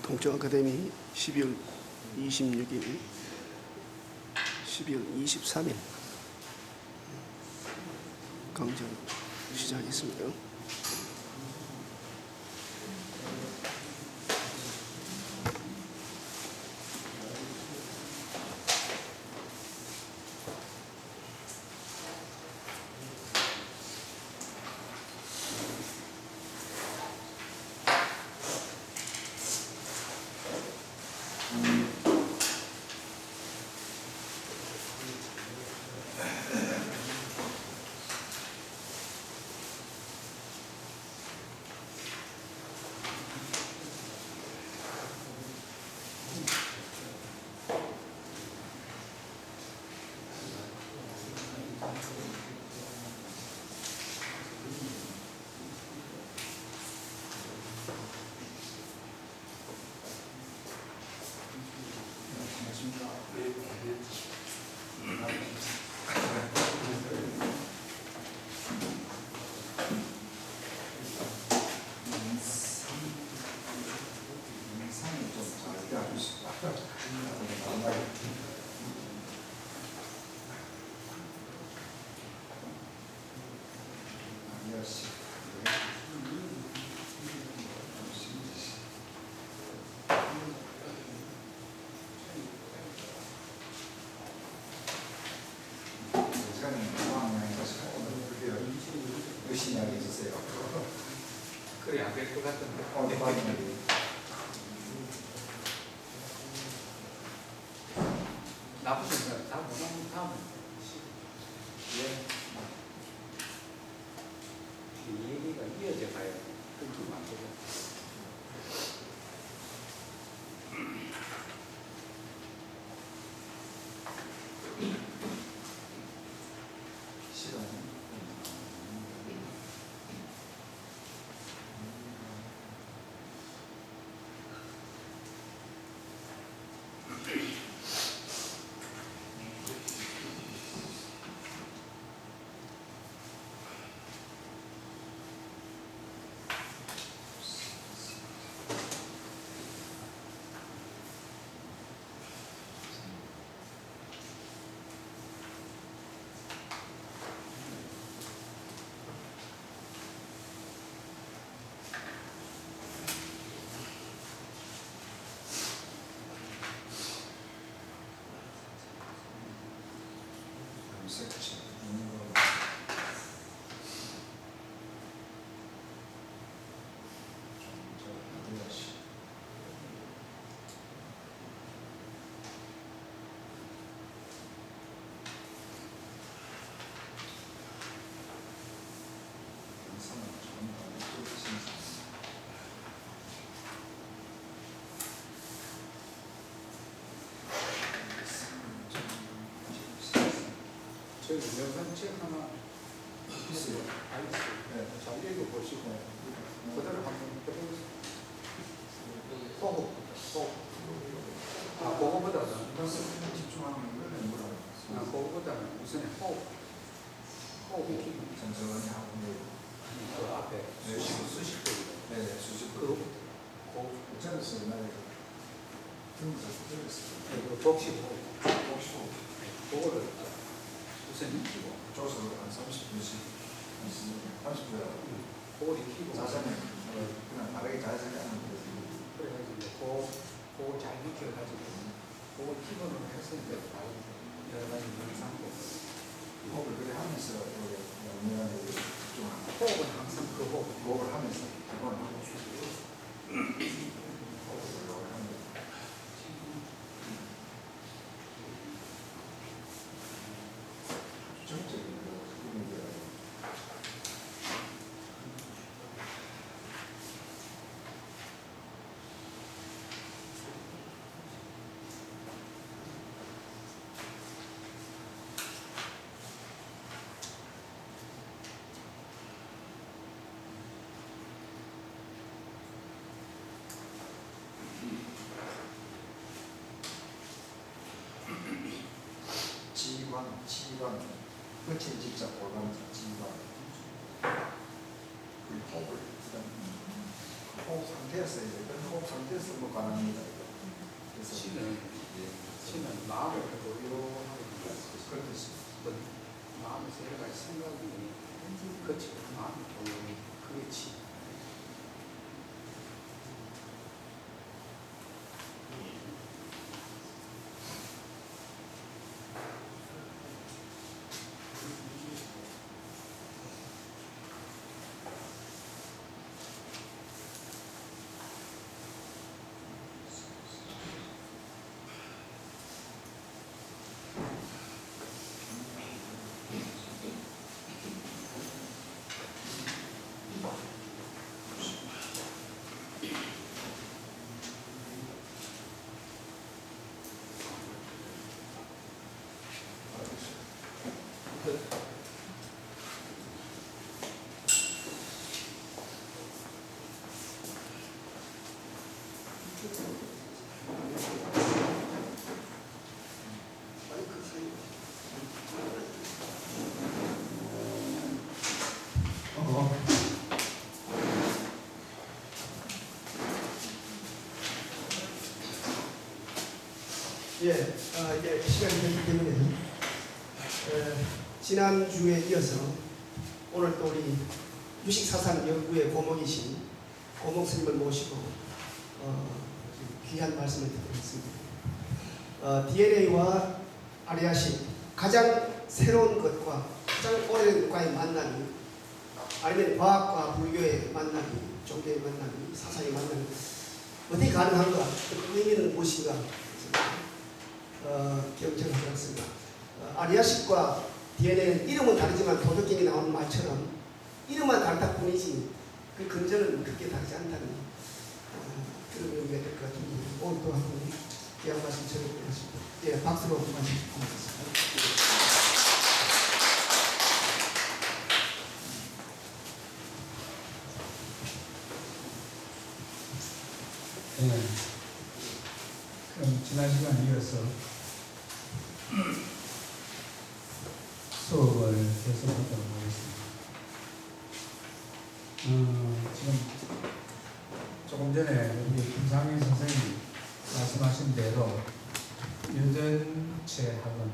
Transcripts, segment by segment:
동쪽 아카데미 12월 26일, 12월 23일 강좌 시작했습니다. 열심히 하게 해주세요. 그래 안 될 것 같은데. 네, 맞습니다. 나쁘지 않아요. 다음. 예. 이 얘기가 이어져 가야 끊기면 안 되고. 시간. 색칠. 저희 영상 책 하나 있어요. 알겠어요. 네. 잘 읽어보시고 그대로 한번 해보세요. 호흡. 아, 그거보다는 집중하면 이거는 뭐라고 그거보다는 우선 호흡이 천천히 하고 그 앞에 네. 수십 분. 네, 수십 그 괜찮았어요. 옛날에 등에서 들었어요. 그 복식 호흡. 혹시 그거를 우선 익히고 조수로 한 30분씩 30분 그걸 익히고 자세는 그냥 바르게 자세히 하는 거예요. 그래가지고 이제 그거 잘 익혀가지고 그걸 기본으로 해서 이제 바로 여러 가지 영상도 호흡을 그래 하면서 영양에 집중하는 호흡은 항상 그 호흡을 하면서 기본을 하고 호흡을 하면서 정적인 부분이 지방 끝에 직접 올라오는 지방 그 호흡을 호흡 상태였어요. 이건 호흡 상태에서 뭐 가능합니다. 그래서 치는 마음을 고요하게 그렇게 했습니다. 마음에서 여러 가지 생각이 그치고 마음이 고요해. 그게 치. 예, 이제 시간이 됐기 때문에 지난주에 이어서 오늘 또 우리 유식사상 연구의 고목이신 고목 스님을 모시고 귀한 말씀을 듣겠습니다. DNA와 아리아식 가장 새로운 것과 가장 오래된 것과의 만남이 아니면 과학과 불교의 만남이 종교의 만남이 사상의 만남이 어떻게 가능한가 그 의미는 무엇인가 경청하고 있습니다. 아리아식과 DNA는 이름은 다르지만 도덕경에 나오는 말처럼 이름만 다르다 뿐이지 그 근저는 그렇게 다르지 않다는 그런 의미가 될 것 같은데 오늘 또 한번 귀한 말씀 전해드리겠습니다. 예, 박수로 한 말씀 부탁드립니다. 네. 그럼 지난 시간 이어서 수업을 계속하도록 하겠습니다. 지금 조금 전에 우리 김상현 선생님이 말씀하신 대로 유전체 학원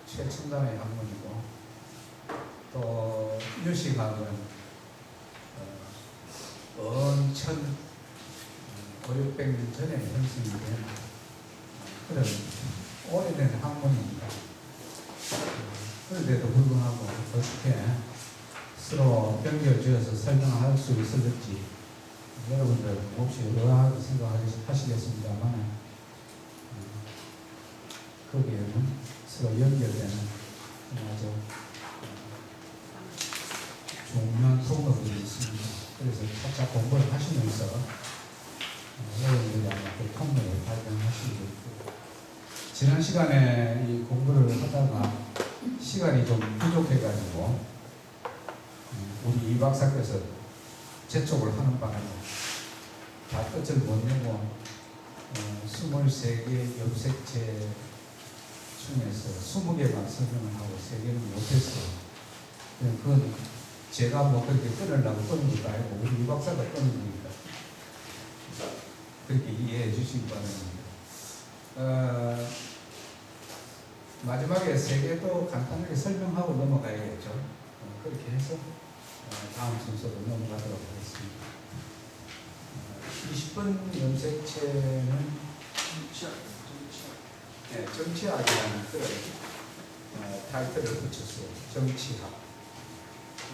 최첨단의 학문이고 또 유식학은 언천 500~600년 전에 형성이 된 그런 오래된 학문입니다. 그런데도 불구하고 어떻게 서로 연결지어서 설명할 수 있을지 여러분들 몹시 의아하게 생각하시겠습니다만 거기에는 서로 연결되는 아주 중요한 통로들이 있습니다. 그래서 차차 공부를 하시면서 여러분들이 아마 그 통로를 발견하시겠고 지난 시간에 이 공부를 하다가 시간이 좀 부족해가지고 우리 이 박사께서 재촉을 하는 바람에 다 끝을 못 내고 23개 염색체 중에서 20개만 설명을 하고 3개는 못했어요. 그건 제가 뭐 그렇게 끊으려고 끊은 것도 아니고 우리 이 박사가 끊은 거니까 그렇게 이해해 주시기 바랍니다. 마지막에 3개도 간단하게 설명하고 넘어가야겠죠. 그렇게 해서 다음 순서로 넘어가도록 하겠습니다. 20번 염색체는 정치학이라는 그런 타이틀을 붙였어요. 정치학.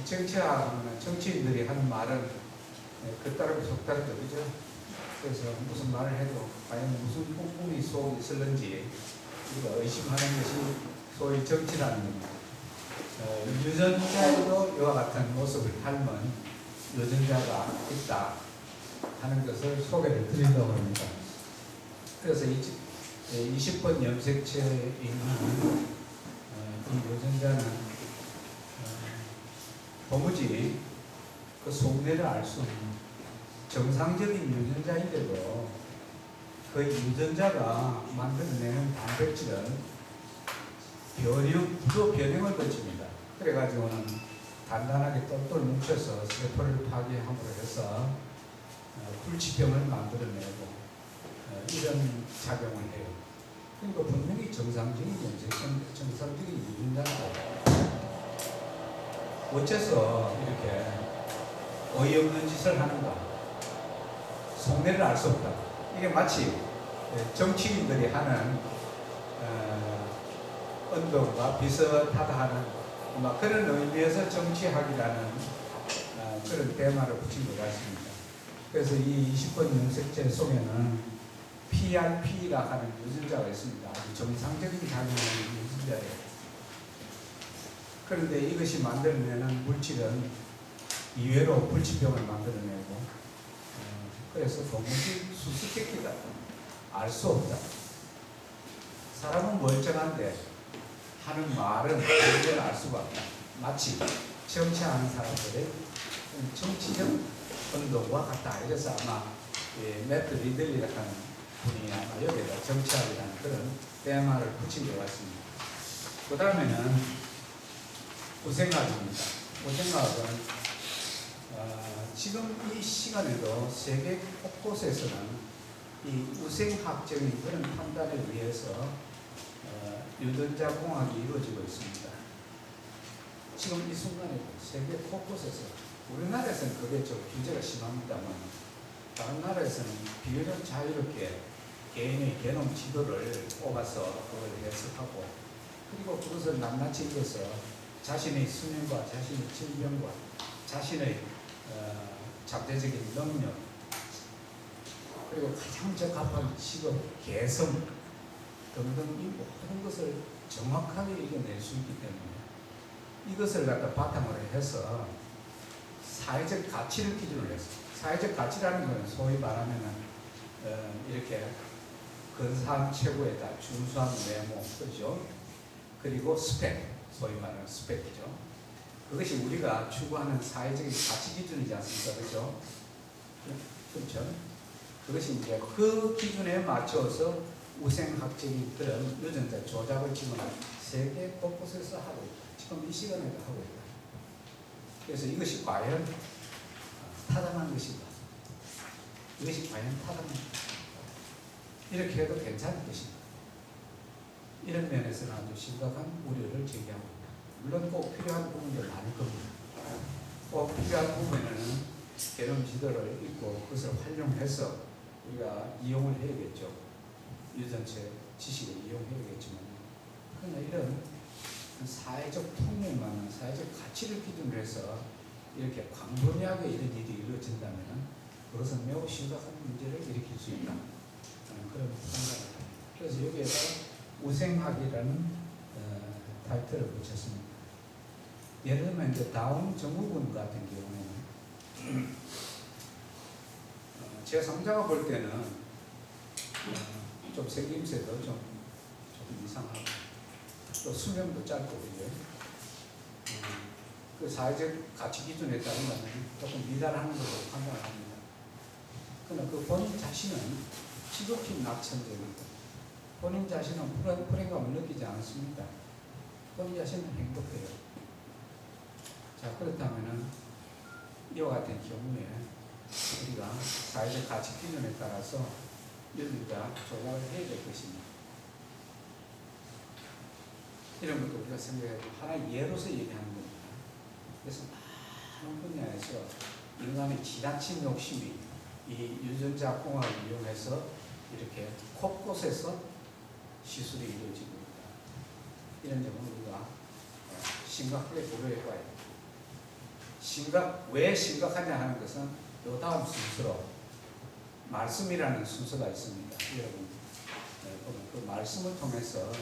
정치학은 정치인들이 하는 말은 그따르고 속다르죠, 그죠? 그래서 무슨 말을 해도 과연 무슨 꿈이 속에 있을는지 우리가 의심하는 것이 소위 정치라는 겁니다. 유전자에도 이와 같은 모습을 닮은 유전자가 있다 하는 것을 소개를 드리려고 합니다. 그래서 20번 염색체에 있는 이 유전자는 도무지 그 속내를 알 수 없는 정상적인 유전자인데도 그 유전자가 만들어내는 단백질은 부도 변형을 거칩니다. 그래가지고는 단단하게 똘똘 뭉쳐서 세포를 파괴함으로 해서 불치병을 만들어내고 이런 작용을 해요. 그러니까 분명히 정상적인 정상적인 유전자고 어째서 이렇게 어이없는 짓을 하는가? 속내를 알 수 없다. 이게 마치 정치인들이 하는 운동과 비슷하다 하는 그런 의미에서 정치학이라는 그런 테마를 붙인 것 같습니다. 그래서 이 20번 연습제 속에는 PRP라 하는 유전자가 있습니다. 아주 정상적인 작용하는 유전자예요. 그런데 이것이 만들어내는 물질은 이외로 불치병을 만들어내고 그래서 도무지 수수께끼다. 알 수 없다. 사람은 멀쩡한데 하는 말은 도저히 알 수가 없다. 마치 정치하는 사람들의 정치적 운동과 같다. 이래서 아마 매트 리들리라는 분이 아마 여기다 정치학이라는 그런 테마를 붙인 것 같습니다. 그 다음에는 우생학입니다. 우생학은 지금 이 시간에도 세계 곳곳에서는 이 우생학적인 그런 판단에 의해서 유전자 공학이 이루어지고 있습니다. 지금 이 순간에도 세계 곳곳에서 우리나라에서는 그게 좀 규제가 심합니다만 다른 나라에서는 비교적 자유롭게 개인의 게놈 지도를 뽑아서 그걸 해석하고 그리고 그것을 낱낱이 읽어서 자신의 수명과 자신의 질병과 자신의 잠재적인 능력 그리고 가장 적합한 직업, 개성 등등 이 모든 것을 정확하게 이겨낼 수 있기 때문에 이것을 갖다 바탕으로 해서 사회적 가치를 기준으로 해서 사회적 가치라는 것은 소위 말하면은 이렇게 근사한 최고에다 준수한 외모, 그죠? 그리고 스펙, 소위 말하는 스펙이죠. 그것이 우리가 추구하는 사회적인 가치 기준이지 않습니까? 그죠? 그렇죠? 그것이 이제 그 기준에 맞춰서 우생학적인 그런 유전자 조작을 지금 세계 곳곳에서 하고 있다. 지금 이 시간에도 하고 있다. 그래서 이것이 과연 타당한 것인가? 이것이 과연 타당한가? 이렇게 해도 괜찮은 것인가? 이런 면에서는 아주 심각한 우려를 제기하고 있다. 물론 꼭 필요한 부분도 많을 겁니다. 꼭 필요한 부분에는 개념 지도를 읽고 그것을 활용해서 우리가 이용을 해야겠죠. 유전체 지식을 이용해야겠지만 그러나 이런 사회적 통념만 사회적 가치를 기준으로 해서 이렇게 광범위하게 이런 일이 이루어진다면 그것은 매우 심각한 문제를 일으킬 수 있다. 그런 생각을 합니다. 그래서 여기에서 우생학이라는 타이틀을 붙였습니다. 예를 들면 이제 다운 증후군 같은 경우에는 제 3자가 볼 때는 좀 생김새도 좀 이상하고 또 수명도 짧고 그죠? 그 사회적 가치 기준에 따르면 조금 미달하는 걸로 판단을 합니다. 그러나 그 본인 자신은 지극히 낙천적이고 본인 자신은 불행감을 느끼지 않습니다. 본인 자신은 행복해요. 자, 그렇다면은 이와 같은 경우에 우리가 사회적 가치 기준에 따라서 유전자 조작을 해야 될 것입니다. 이런 것도 우리가 생각해도 하나의 예로서 얘기하는 겁니다. 그래서 많은 분야에서 인간의 지나친 욕심이 이 유전자 공학을 이용해서 이렇게 곳곳에서 시술이 이루어지고 있다. 이런 점은 우리가 심각하게 고려해 봐야 됩니다. 왜 심각하냐 하는 것은 요 다음 순서로 말씀이라는 순서가 있습니다. 여러분 보면 그 말씀을 통해서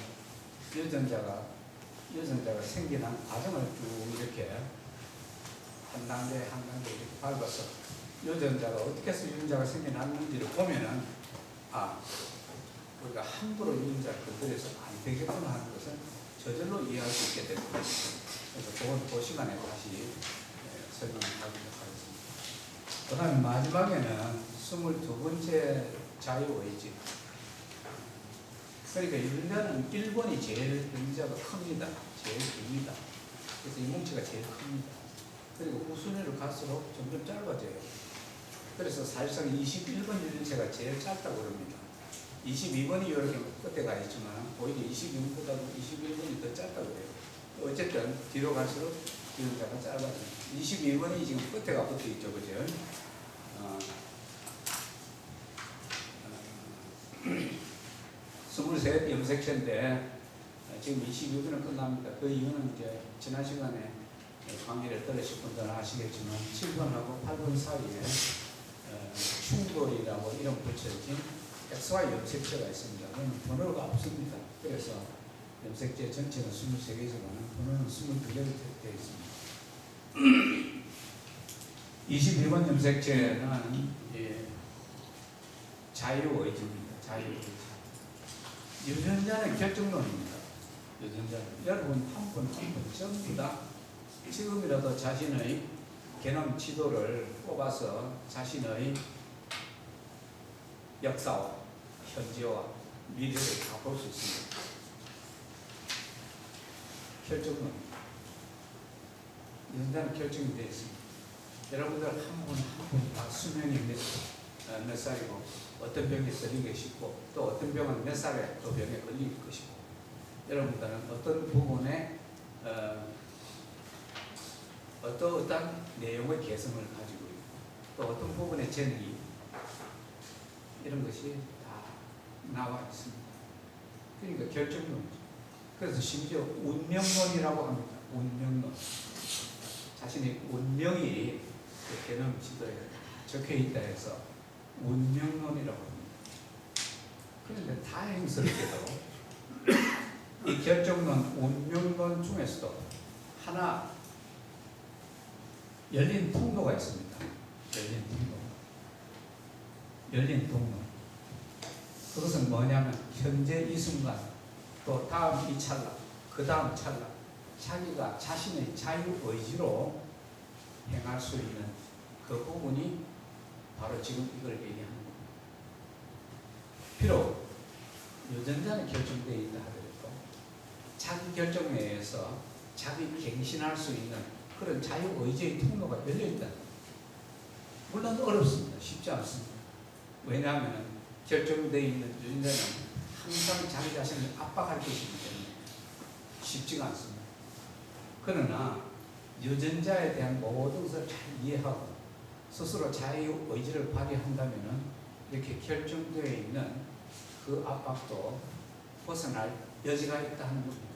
유전자가 생겨난 과정을 쭉 이렇게 한 단계 한 단계 이렇게 밟아서 유전자가 어떻게 해서 유전자가 생겨났는지를 보면은 우리가 함부로 유전자를 건드려서 안 되겠구나 하는 것을 저절로 이해할 수 있게 됩니다. 그래서 그건 그 시간에 다시 설명하도록 하겠습니다. 그 다음에 마지막에는 22번째 자유의지. 그러니까 유전자는 1번이 제일 유전자가 큽니다. 제일 깁니다. 그래서 이 뭉치가 제일 큽니다. 그리고 후순위로 갈수록 점점 짧아져요. 그래서 사실상 21번 유전체가 제일 짧다고 그럽니다. 22번이 이렇게 끝에 가 있지만 오히려 22번보다도 21번이 더 짧다고 그래요. 어쨌든 뒤로 갈수록 유전자가 짧아집니다. 22번이 지금 끝에가 붙어 있죠, 그죠? 23 염색체인데 지금 22분은 끝납니다. 그 이유는 이제 지난 시간에 강의를 들으실 분들은 아시겠지만 7번하고 8번 사이에 충돌이라고 이름 붙여진 XY 염색체가 있습니다. 그러면 번호가 없습니다. 그래서 염색체 전체는 23개지만 번호는 22개로 되어 있습니다. 22번 염색체는 자유의지입니다. 자유의지. 유전자는 결정론입니다. 유전자는 여러분 한 분 전부 다 지금이라도 자신의 개념 지도를 뽑아서 자신의 역사와 현재와 미래를 다 볼 수 있습니다. 결정론입니다. 유전자는 결정이 되어 있습니다. 여러분들 한 분 한 분 다 수명이 몇 살이고 어떤 병에 걸린 것이고 또 어떤 병은 몇 살에 그 병에 걸릴 것이고 여러분들은 어떤 부분에 어떠한 내용의 개성을 가지고 있고 또 어떤 부분의 재능이 이런 것이 다 나와 있습니다. 그러니까 결정론이죠. 그래서 심지어 운명론이라고 합니다. 운명론. 자신의 운명이 그 개념 지도에 적혀 있다 해서 운명론이라고 합니다. 그런데 다행스럽게도 이 결정론, 운명론 중에서도 하나 열린 통로가 있습니다. 열린 통로. 열린 통로. 그것은 뭐냐면 현재 이 순간 또 다음 이 찰나 그 다음 찰나 자기가 자신의 자유의지로 행할 수 있는 그 부분이 바로 지금 이걸 얘기하는 겁니다. 비록 유전자는 결정되어 있다 하더라도 자기 결정에 의해서 자기 갱신할 수 있는 그런 자유의지의 통로가 열려있다. 물론 어렵습니다. 쉽지 않습니다. 왜냐하면 결정되어 있는 유전자는 항상 자기 자신을 압박할 것이기 때문에 쉽지가 않습니다. 그러나 유전자에 대한 모든 것을 잘 이해하고 스스로 자유의지를 발휘한다면 이렇게 결정되어 있는 그 압박도 벗어날 여지가 있다 하는 겁니다.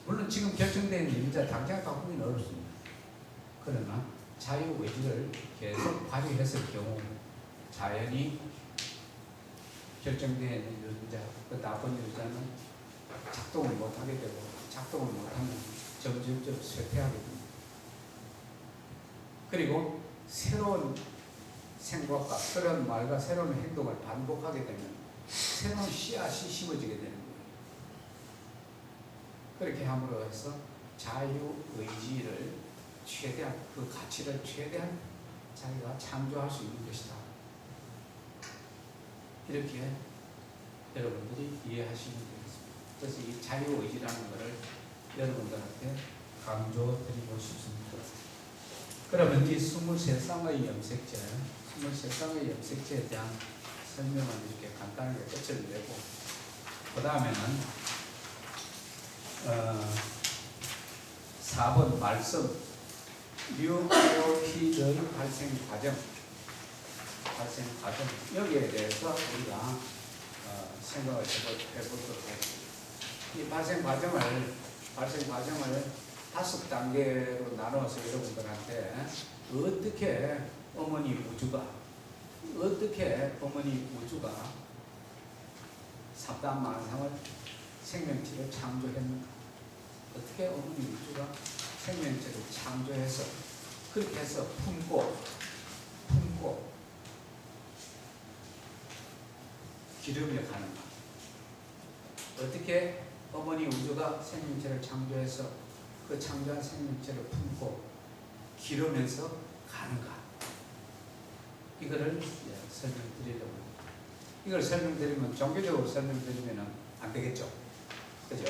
물론 지금 결정되어 있는 유전자 당장 바꾸기는 어렵습니다. 그러나 자유의지를 계속 발휘했을 경우 자연히 결정되어 있는 유전자, 그 나쁜 유전자는 작동을 못하게 되고 작동을 못하면 점점 쇠퇴하게 됩니다. 그리고 새로운 생각과 새로운 말과 새로운 행동을 반복하게 되면 새로운 씨앗이 심어지게 되는 거예요. 그렇게 함으로 해서 자유의지를 최대한 그 가치를 최대한 자기가 창조할 수 있는 것이다. 이렇게 여러분들이 이해하시면 되겠습니다. 그래서 이 자유의지라는 것을 여러분들한테 강조드리고 싶습니다. 그러면 이 23쌍의 염색체, 23쌍의 염색체에 대한 설명을 이렇게 간단하게 끝을 내고 그 다음에는 4번 말씀 뉴크리오티드의 발생 과정 여기에 대해서 우리가 생각을 해보도록 하겠습니다. 이 발생 과정을 5단계로 나눠서 여러분들한테 어떻게 어머니 우주가 sab다만상을 생명체를 창조했는가, 어떻게 어머니 우주가 생명체를 창조해서 그렇게 해서 품고 기르며 가는가, 어떻게 어머니 우주가 생명체를 창조해서 그 창조한 생명체를 품고 기르면서 가는가, 이거를 설명드리려고 합니다. 이걸 설명드리면 종교적으로 설명드리면 안 되겠죠, 그죠?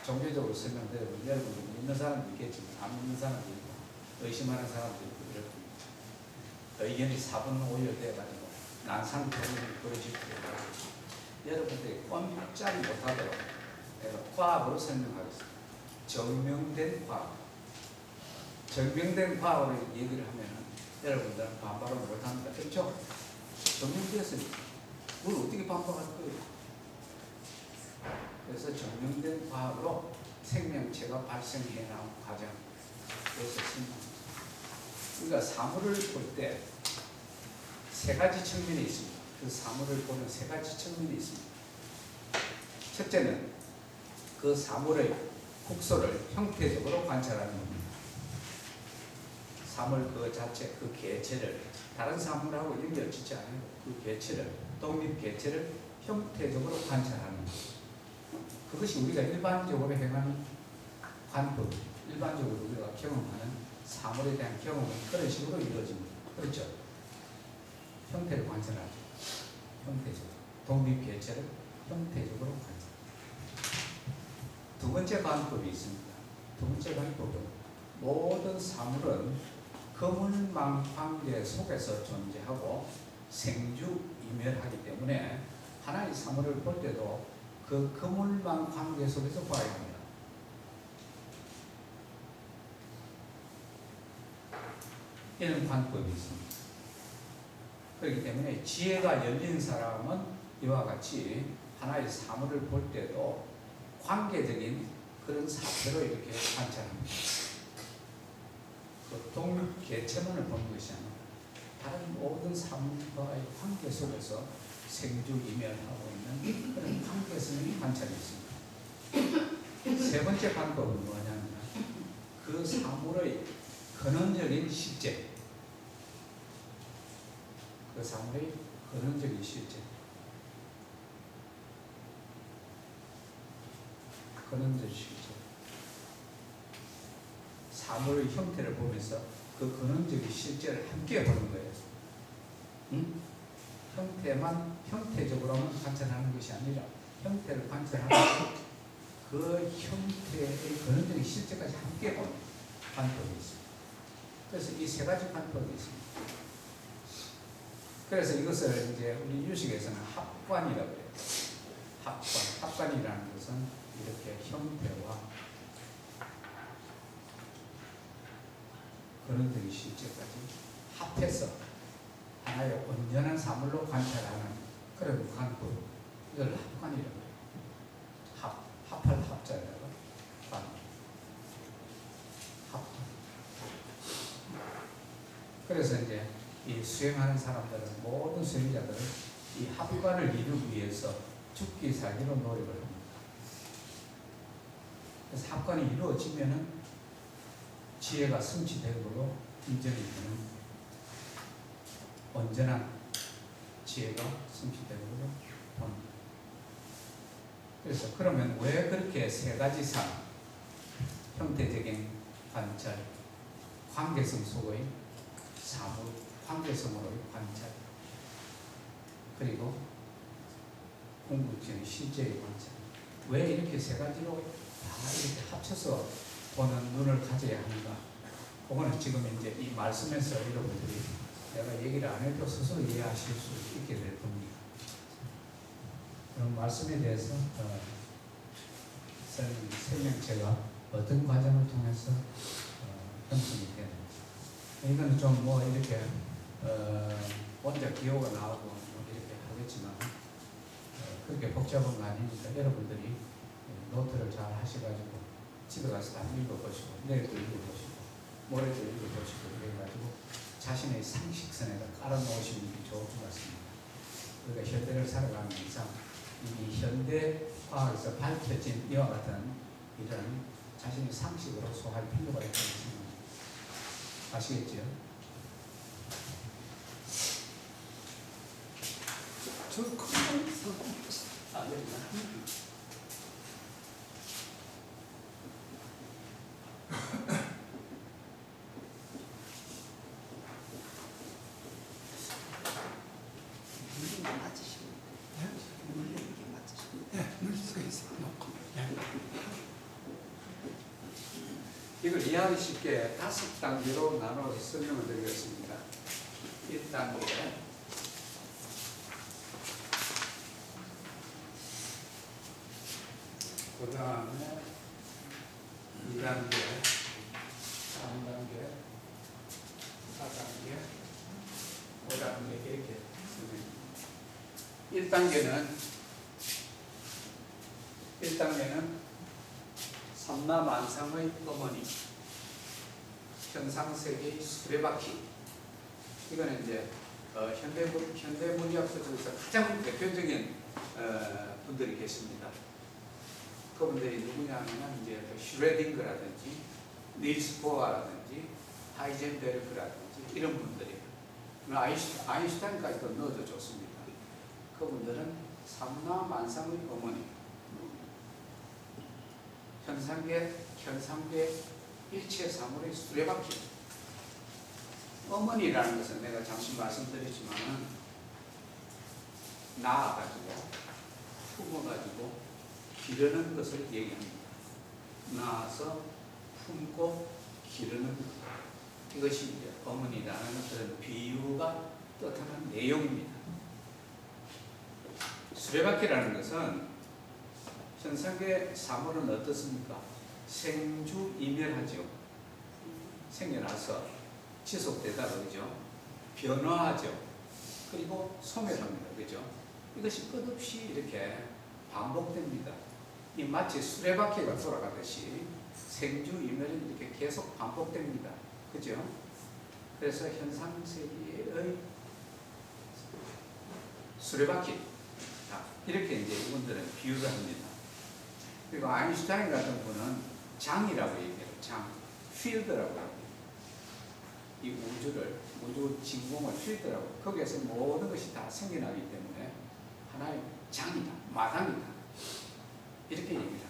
종교적으로 설명드리면 여러분들 믿는 사람도 있겠지만 안 믿는 사람도 있고 의심하는 사람들이 그렇습니다. 의견이 사분오열돼가지고 난상토론이 벌어지고 여러분들이 꼼짝이 못하도록 내가 과학으로 설명하겠습니다. 증명된 과학. 증명된 과학으로 얘기를 하면 여러분들은 반박을 못합니다. 그렇죠? 증명되었으니까 그걸 어떻게 반박할 거예요? 그래서 증명된 과학으로 생명체가 발생해 나온 과정 그래서 그러니까 사물을 볼 때 세 가지 측면이 있습니다. 그 사물을 보는 세 가지 측면이 있습니다. 첫째는 그 사물의 국소를 형태적으로 관찰하는 겁니다. 사물 그 자체, 그 개체를 다른 사물하고 연결짓지 않아요. 그 개체를, 독립 개체를 형태적으로 관찰하는 것. 그것이 우리가 일반적으로 행하는 관법, 일반적으로 우리가 경험하는 사물에 대한 경험은 그런 식으로 이루어집니다. 그렇죠? 형태를 관찰하죠. 형태적으로. 독립 개체를 형태적으로 관찰. 두 번째 관법이 있습니다. 두 번째 관법은 모든 사물은 거물망 관계 속에서 존재하고 생주이멸하기 때문에 하나의 사물을 볼 때도 그 거물망 관계 속에서 봐야 합니다. 이런 관법이 있습니다. 그렇기 때문에 지혜가 열린 사람은 이와 같이 하나의 사물을 볼 때도 관계적인 그런 사태로 이렇게 관찰합니다. 그 독립 개체만을 보는 것이 아니라 다른 모든 사물과의 관계 속에서 생주이멸하고 있는 그런 관계성의 관찰이 있습니다. 세 번째 방법은 뭐냐면 그 사물의 근원적인 실제, 그 사물의 근원적인 실제, 근원적인 실제, 사물의 형태를 보면서 그 근원적인 실제를 함께 보는 거예요. 응? 형태만 형태적으로만 관찰하는 것이 아니라 형태를 관찰하고 그 형태의 근원적인 실제까지 함께 보는 관법이 있습니다. 그래서 이 세 가지 관법이 있습니다. 그래서 이것을 이제 우리 유식에서는 합관이라고 해요. 합관이라는 것은 이렇게 형태와 근원적인 실제까지 합해서 하나의 온전한 사물로 관찰하는 그런 관법, 이걸 합관이라고 해요. 합할 합자에다가 관, 합관. 그래서 이제 이 수행하는 사람들은, 모든 수행자들은 이 합관을 이루기 위해서 죽기 살기로 노력을 합니다. 그래서 합관이 이루어지면은 지혜가 성취되고 인정이 되는 온전한 지혜가 성취되고 봅니다. 그래서 그러면 왜 그렇게 세 가지 상, 형태적인 관찰, 관계성 속의 사물, 관계성으로의 관찰, 그리고 궁극적인 실제의 관찰, 왜 이렇게 세 가지로 다 이렇게 합쳐서 보는 눈을 가져야 하는가? 그거는 지금 이제 이 말씀에서 여러분들이 내가 얘기를 안 해도 스스로 이해하실 수 있게 될 겁니다. 그런 말씀에 대해서 생명체가 어떤 과정을 통해서 형성이 되는지, 이건 좀 뭐 이렇게 원자 기호가 나오고 뭐 이렇게 하겠지만 그렇게 복잡한 거 아니니까 여러분들이 노트를 잘 하셔가지고 집에 가서 다 읽어보시고 내일도 읽어보시고 모레도 읽어보시고 그래가지고 자신의 상식선에다 깔아놓으시는 게 좋을 것 같습니다. 우리가 현대를 살아가는 이상 이미 현대 과학에서 밝혀진 이와 같은 이런 자신의 상식으로 소화할 필요가 있다고 생각합니다. 아시겠죠? 저 아, 네. 이걸 이해하기 쉽게 5단계로 나눠서 설명을 드리겠습니다. 1단계, 그 다음에 2단계, 3단계, 4단계, 5단계 이렇게 설명입니다. 1단계는 삼라만상의 어머니, 현상세계의 수레바퀴. 이거는 이제 현대문학 속에서 가장 대표적인 분들이 계십니다. 그분들이 누구냐면 이제 슈레딩거라든지 닐스 보어라든지 하이젠베르크라든지 이런 분들이, 아인슈타인까지도 넣어도 좋습니다. 그분들은 삼라만상의 어머니, 현상계 일체 사물의 수레바퀴. 어머니라는 것은 내가 잠시 말씀드렸지만은 낳아가지고 품어가지고 기르는 것을 얘기합니다. 낳아서 품고 기르는 것. 이것이 이제 어머니라는 그런 비유가 뜻하는 내용입니다. 수레바퀴라는 것은 현상계 사물은 어떻습니까? 생주이멸하죠. 생겨나서 지속되다가 그죠? 변화하죠. 그리고 소멸합니다. 그죠? 이것이 끝없이 이렇게 반복됩니다. 이 마치 수레바퀴가 돌아가듯이 생주이멸이 이렇게 계속 반복됩니다. 그죠? 그래서 현상세계의 수레바퀴. 이렇게 이제 이분들은 비유를 합니다. 그리고 아인슈타인 같은 분은 장이라고 얘기해요. 장, 필드라고 합니다. 이 우주 진공을 필드라고, 거기에서 모든 것이 다 생겨나기 때문에 하나의 장이다, 마당이다, 이렇게 얘기를 합니다.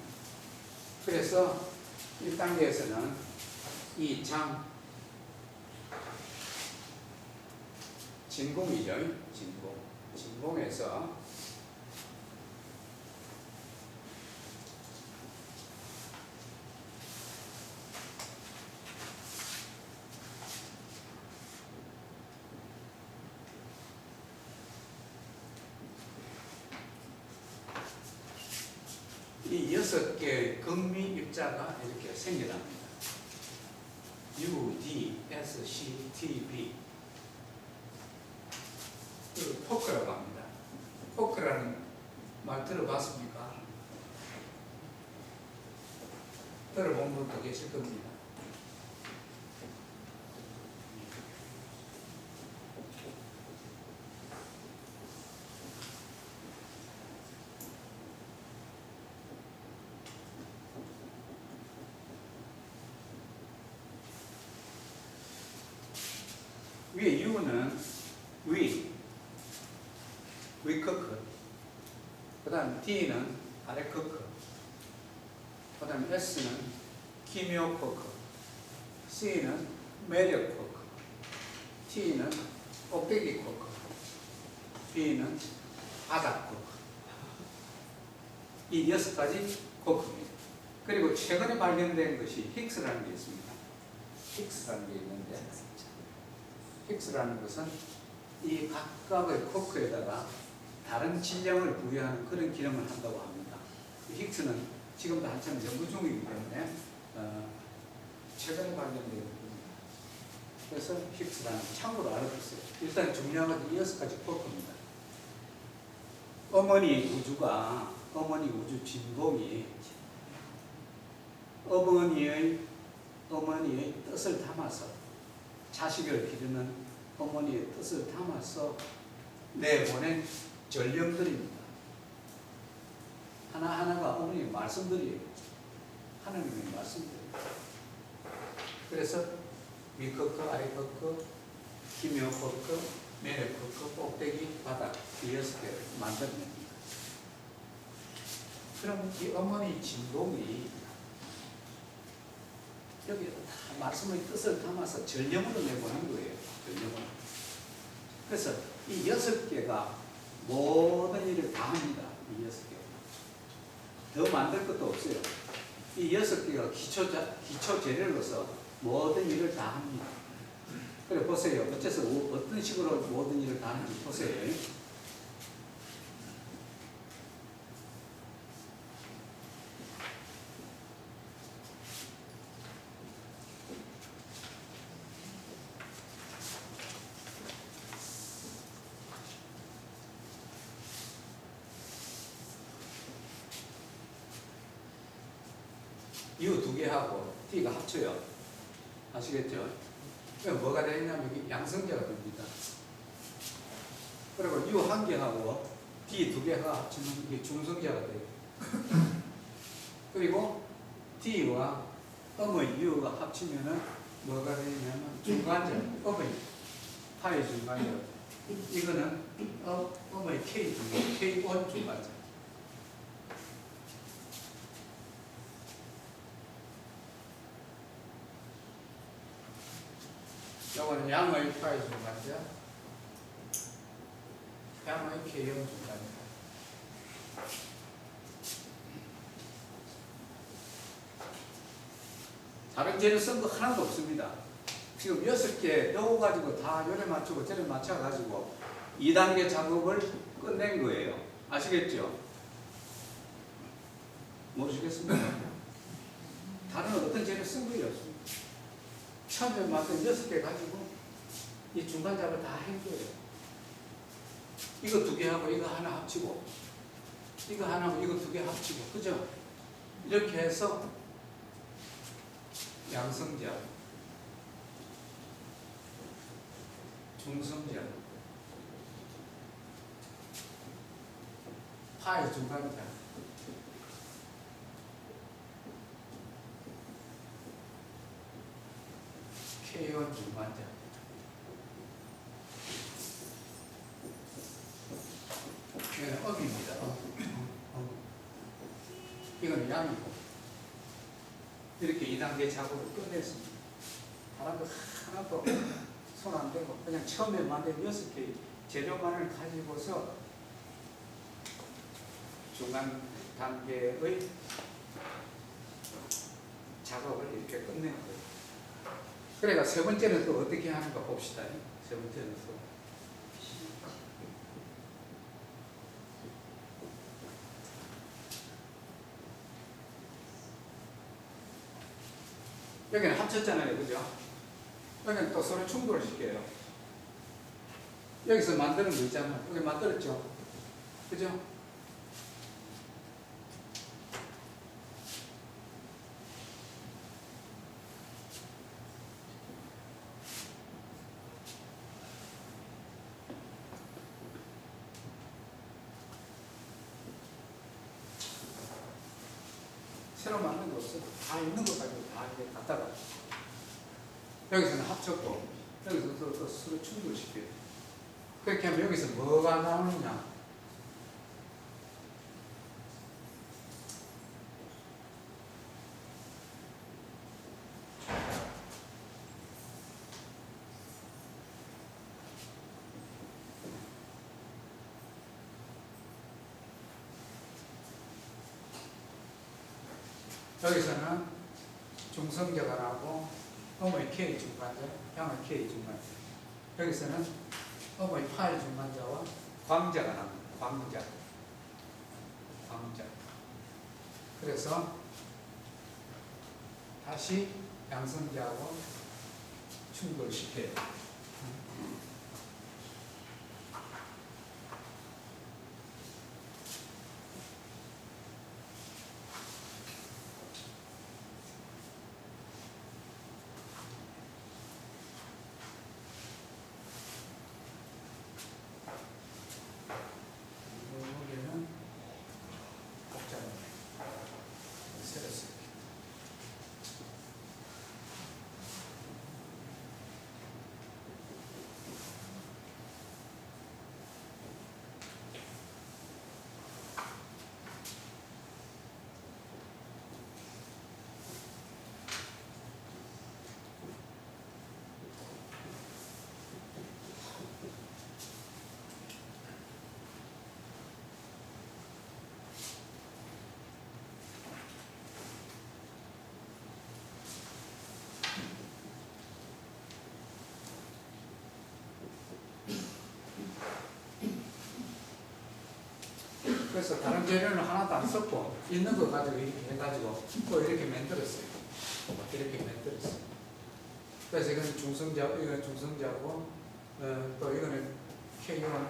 그래서 1단계에서는 이 장, 진공이죠. 진공에서 이 6개의 극미 입자가 이렇게 생겨납니다. U, D, S, C, T, B. 그 포크라고 합니다. 포크라는 말 들어봤습니까? 들어본 분도 계실 겁니다. 위에 U는 위 커크, 그 다음 D는 아래 커크, 그 다음 S는 키미오 커크, C는 매력 커크, T는 꼭대기 커크, B는 바닥 커크. 이 6가지 커크입니다. 그리고 최근에 발견된 것이 힉스라는 게 있습니다. 힉스라는 게 있는데, 힉스라는 것은 이 각각의 코크에다가 다른 질량을 부여하는 그런 기능을 한다고 합니다. 힉스는 지금도 한참 연구 중이기 때문에 최근에 발견되어 있습니다. 그래서 힉스라는 참고로 알아두세요. 일단 중요한 건 이 6가지 코크입니다. 어머니 우주 진공이 어머니의 뜻을 담아서, 자식을 기르는 어머니의 뜻을 담아서 내보낸 전령들입니다. 하나하나가 어머니의 말씀들이에요. 하나님의 말씀들이에요. 그래서 위커크, 아래커크, 기묘커크, 매력커크, 꼭대기, 바닥, 이 6개를 만들어냅니다. 그럼 이 어머니 진동이 여기 다 말씀의 뜻을 담아서 전령으로 내보는 거예요. 전령으로. 그래서 이 6개가 모든 일을 다 합니다. 이 6개. 더 만들 것도 없어요. 이 6개가 기초 재료로서 모든 일을 다 합니다. 그래 보세요. 어째서 어떤 식으로 모든 일을 다 하는지 보세요. U 2개하고 T가 합쳐요. 아시겠죠? 그럼 뭐가 되냐면 이게 양성자가 됩니다. 그리고 U 1개하고 T 2개가 합치면 이게 중성자가 돼요. 그리고 T와 음의 U가 합치면은 뭐가 되냐면 중간자, 음의 파의 중간자. 이거는 음의 K 중간, K1 중간자. 요거는 양의 파의 중간자, 양의 K1 중간자. 다른 재료 쓴 거 하나도 없습니다. 지금 6개 넣어가지고 다 요래 맞추고 저래 맞춰가지고 2단계 작업을 끝낸 거예요. 아시겠죠? 모르시겠습니까? 다른 어떤 재료 쓴 거예요? 없습니다. 처음에 만든 6개 가지고 이 중간 작업을 다 한 거예요. 이거 2개하고 이거 하나 합치고 이거 하나하고 이거 2개 합치고 그죠? 이렇게 해서 양성자, 중성자, 파의 중간자, K1 중간자. 이거는 음입니다. 이거는 양이고. 이렇게 2단계 작업을 끝냈습니다. 다른 거 하나도 손 안 대고 그냥 처음에 만든 6개 재료만을 가지고서 중간 단계의 작업을 이렇게 끝낸 거예요. 그러니까 세 번째는 또 어떻게 하는가 봅시다. 세 번째는 또 여기는 합쳤잖아요. 그죠? 여기는 또 서로 충돌을 시켜요. 여기서 만드는 거 있잖아요. 여기 만들었죠? 그죠? 새로 만든 거 없어. 다 있는 거 가지고 다 이렇게 갖다가 여기서는 합쳤고 여기서 또 서로 충돌시켜요. 그렇게 하면 여기서 뭐가 나오느냐? 여기서는 중성자가 나오고 음의 K 중간자, 양의 K 중간자. 여기서는 음의 파의 중간자와 광자가 나옵니다. 광자. 그래서 다시 양성자하고 충돌시켜요. 여기는 복잡합니다. 새로 쓸게요. 그래서 다른 재료는 하나도 안 썼고 있는 거 가지고 이렇게 해가지고 또 이렇게 만들었어요. 이렇게 만들었어요. 그래서 이건 중성자고 이건 중성자고 또 이거는 K1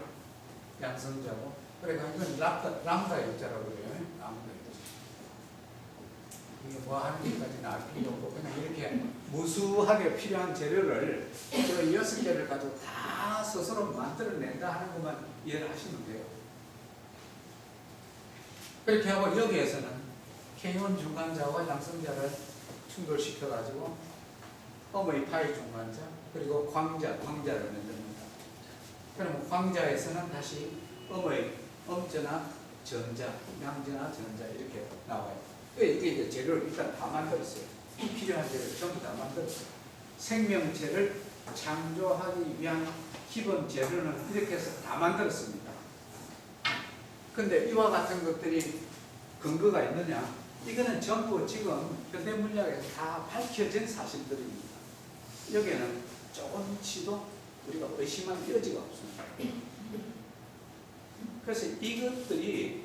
양성자고 그러니까 이건 람다 입자라고 그래요. 람다 입자. 이게 뭐 하는 것까지는 알 필요 없고 그냥 이렇게 무수하게 필요한 재료를 저 6개를 가지고 다 스스로 만들어낸다 하는 것만 이해를 하시면 돼요. 그렇게 하고 여기에서는 K1 중간자와 양성자를 충돌시켜가지고 어머니 파이 중간자 그리고 광자를 만듭니다. 그러면 광자에서는 다시 어머니 음자나 전자, 양자나 전자 이렇게 나와요. 이게 이제 재료를 일단 다 만들었어요. 필요한 재료를 전부 다 만들었어요. 생명체를 창조하기 위한 기본 재료는 이렇게 해서 다 만들었습니다. 근데 이와 같은 것들이 근거가 있느냐? 이거는 전부 지금 현대 물리학에서 다 밝혀진 사실들입니다. 여기에는 조금치도 우리가 의심할 여지가 없습니다. 그래서 이것들이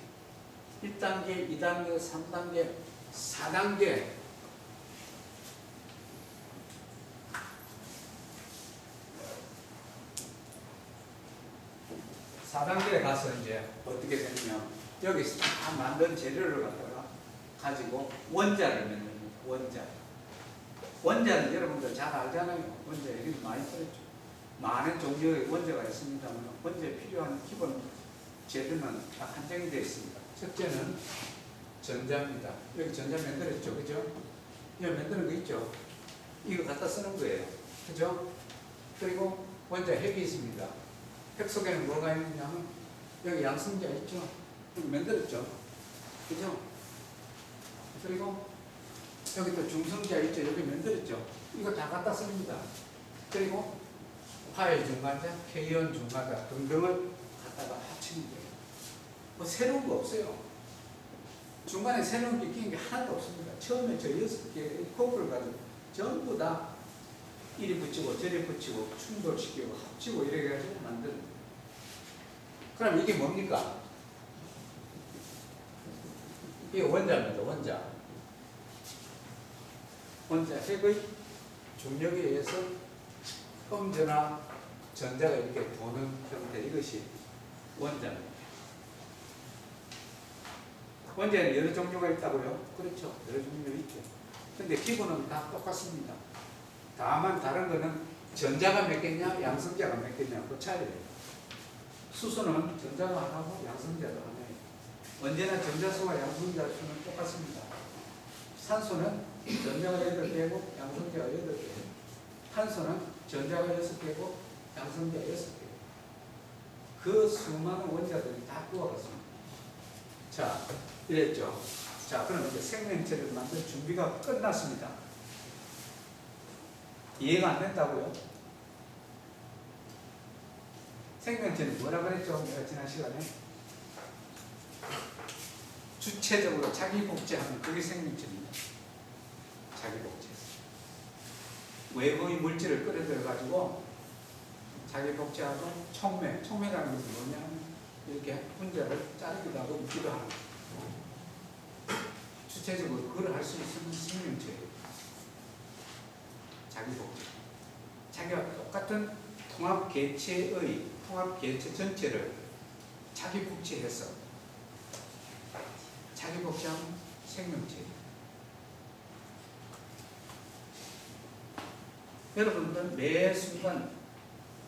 1단계, 2단계, 3단계, 4단계 4단계에 가서 이제 어떻게 되느냐 여기서 다 만든 재료를 갖다가 가지고 원자를 만듭니다. 원자는 여러분들 잘 알잖아요. 원자 얘기는 많이 들었죠. 많은 종류의 원자가 있습니다만 원자에 필요한 기본 재료는 다 한정이 되어 있습니다. 첫째는 전자입니다. 여기 전자 만들었죠. 그죠? 여기 만드는 거 있죠? 이거 갖다 쓰는 거예요. 그죠? 그리고 원자 핵이 있습니다. 핵 속에는 뭐가 있느냐면 여기 양성자 있죠? 여기 만들었죠? 그죠? 그리고 여기 또 중성자 있죠? 여기 만들었죠? 이거 다 갖다 씁니다. 그리고 화해 중간자, K-ion 중간자 등등을 갖다가 합치는 거예요. 뭐 새로운 거 없어요. 중간에 새로운 게 끼는 게 하나도 없습니다. 처음에 저 6개의 코프를 가지고 전부 다 이리 붙이고 저리 붙이고 충돌시키고 합치고 이렇게 해가지고 만드는 거예요. 그럼 이게 뭡니까? 이게 원자입니다. 원자. 원자 핵의 중력에 의해서 음전화 전자가 이렇게 도는 형태 이것이 원자입니다. 원자에는 여러 종류가 있다고요? 그렇죠. 여러 종류가 있죠. 근데 기본은 다 똑같습니다. 다만 다른 거는 전자가 몇 개냐, 양성자가 몇 개냐 그 차이예요. 수소는 전자가 하나고 양성자가 하나예요. 언제나 전자수와 양성자 수는 똑같습니다. 산소는 전자가 8개고 양성자가 8개예요. 탄소는 전자가 6개고 양성자가 6개예요. 그 수많은 원자들이 다 꾸어갔습니다. 자, 이랬죠. 자, 그럼 이제 생명체를 만들 준비가 끝났습니다. 이해가 안 된다고요? 생명체는 뭐라 그랬죠? 내가 지난 시간에 주체적으로 자기 복제하는 그게 생명체입니다. 자기 복제. 외부의 물질을 끌어들여 가지고 자기 복제하고 촉매라는 것은 뭐냐면 이렇게 분자를 자르기도 하고 입기도 하는 거예요. 주체적으로 그걸 할 수 있는 생명체예요. 자기 복제. 자기와 똑같은 통합 개체 전체를 자기 복제해서 자기 복제하는 생명체예요. 여러분들 매 순간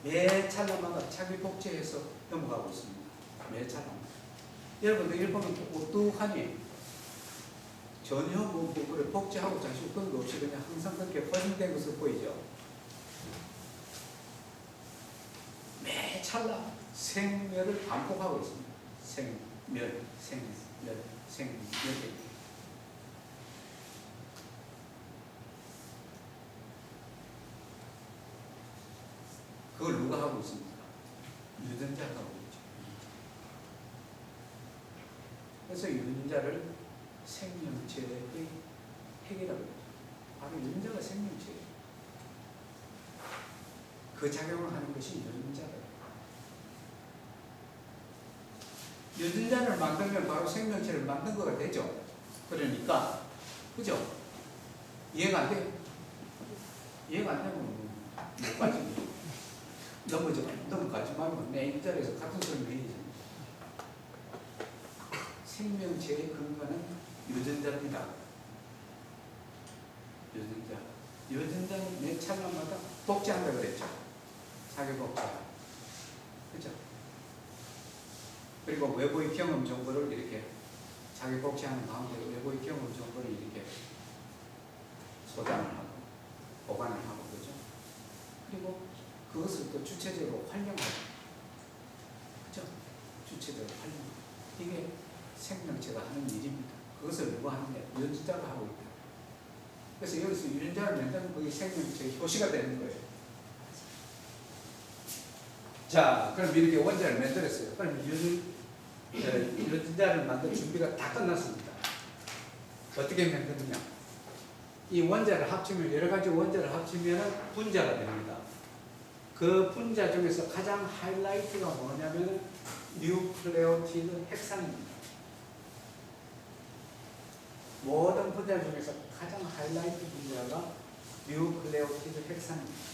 매 찰나마다 자기 복제해서 넘어가고 있습니다. 매 찰나. 여러분들 이렇게 보면 오뚝하니 전혀 뭐 그래 복제하고 잠시 그런 거 없이 그냥 항상 그렇게 퍼진된 것을 보이죠. 매 찰나 생멸을 반복하고 있습니다. 생멸. 그걸 누가 하고 있습니까? 유전자가 하고 있죠. 그래서 유전자를 생명체의 핵이라고 그러죠. 바로 유전자가 생명체예요. 그 작용을 하는 것이 유전자예요. 유전자를 만들면 바로 생명체를 만든 거가 되죠. 그러니까 그죠? 이해가 안 돼? 이해가 안 되면 못 가지. 넘어가지 말고 내 입자리에서 같은 소리 해야지. 생명체의 근간은 유전자입니다. 유전자. 유전자는 매 찰나마다 복제한다 그랬죠. 자기 복제. 그죠? 그리고 외부의 경험 정보를 이렇게 자기 복제하는 가운데 외부의 경험 정보를 이렇게 소장을 하고 보관을 하고 그죠? 그리고 그것을 또 주체적으로 활용하고 그죠? 주체적으로 활용하고 이게 생명체가 하는 일입니다. 그것을 누가 하느냐? 유전자가 하고 있다. 그래서 여기서 유전자를 낸다면 그게 생명체의 효시가 되는 거예요. 자, 그럼 이렇게 원자를 만들었어요. 그럼 유전자를 만들 준비가 다 끝났습니다. 어떻게 만드느냐? 이 원자를 합치면 여러 가지 원자를 합치면 분자가 됩니다. 그 분자 중에서 가장 하이라이트가 뭐냐면 뉴클레오티드 핵산입니다. 모든 분자 중에서 가장 하이라이트 분자가 뉴클레오티드 핵산입니다.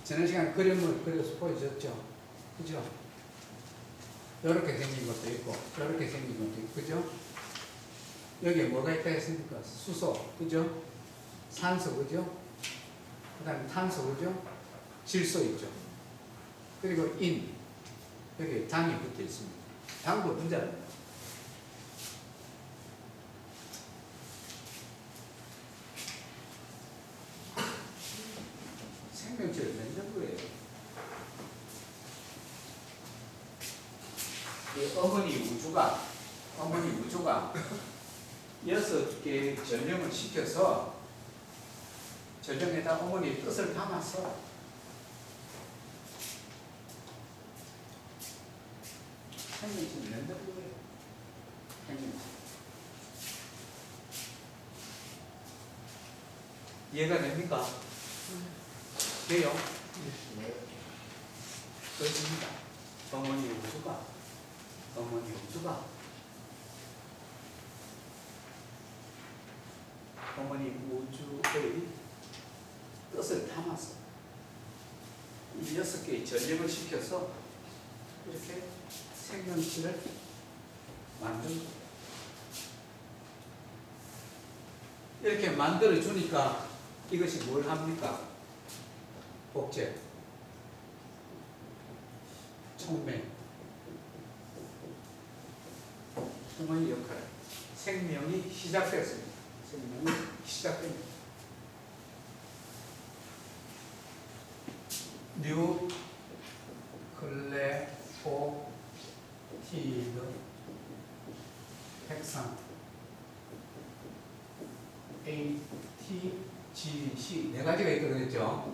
지난 시간에 그림을 그려서 보여줬죠? 그죠? 이렇게 생긴 것도 있고, 이렇게 생긴 것도 있고, 그죠? 여기에 뭐가 있다 했습니까? 수소, 그죠? 산소, 그죠? 그 다음에 탄소, 그죠? 질소 있죠? 그리고 여기 당이 붙어 있습니다. 당도 분자입니다. 생명체를 만든 거예요. 이 어머니 우주가 6개의 전령을 시켜서 전령에다 어머니의 뜻을 담아서 생명체를 만든 거예요. 생명체. 이해가 됩니까? 돼요? 그렇습니다. 어머니 우주의 뜻을 담아서 이 6개의 전력을 시켜서 이렇게 생명체를 만든 거예요. 이렇게 만들어 주니까 이것이 뭘 합니까? 복제, 촉매, 통의 역할, 생명이 시작됐습니다. 생명이 시작됩니다. 뉴클레오티드 핵산 ATGC 네 가지가 있거든요.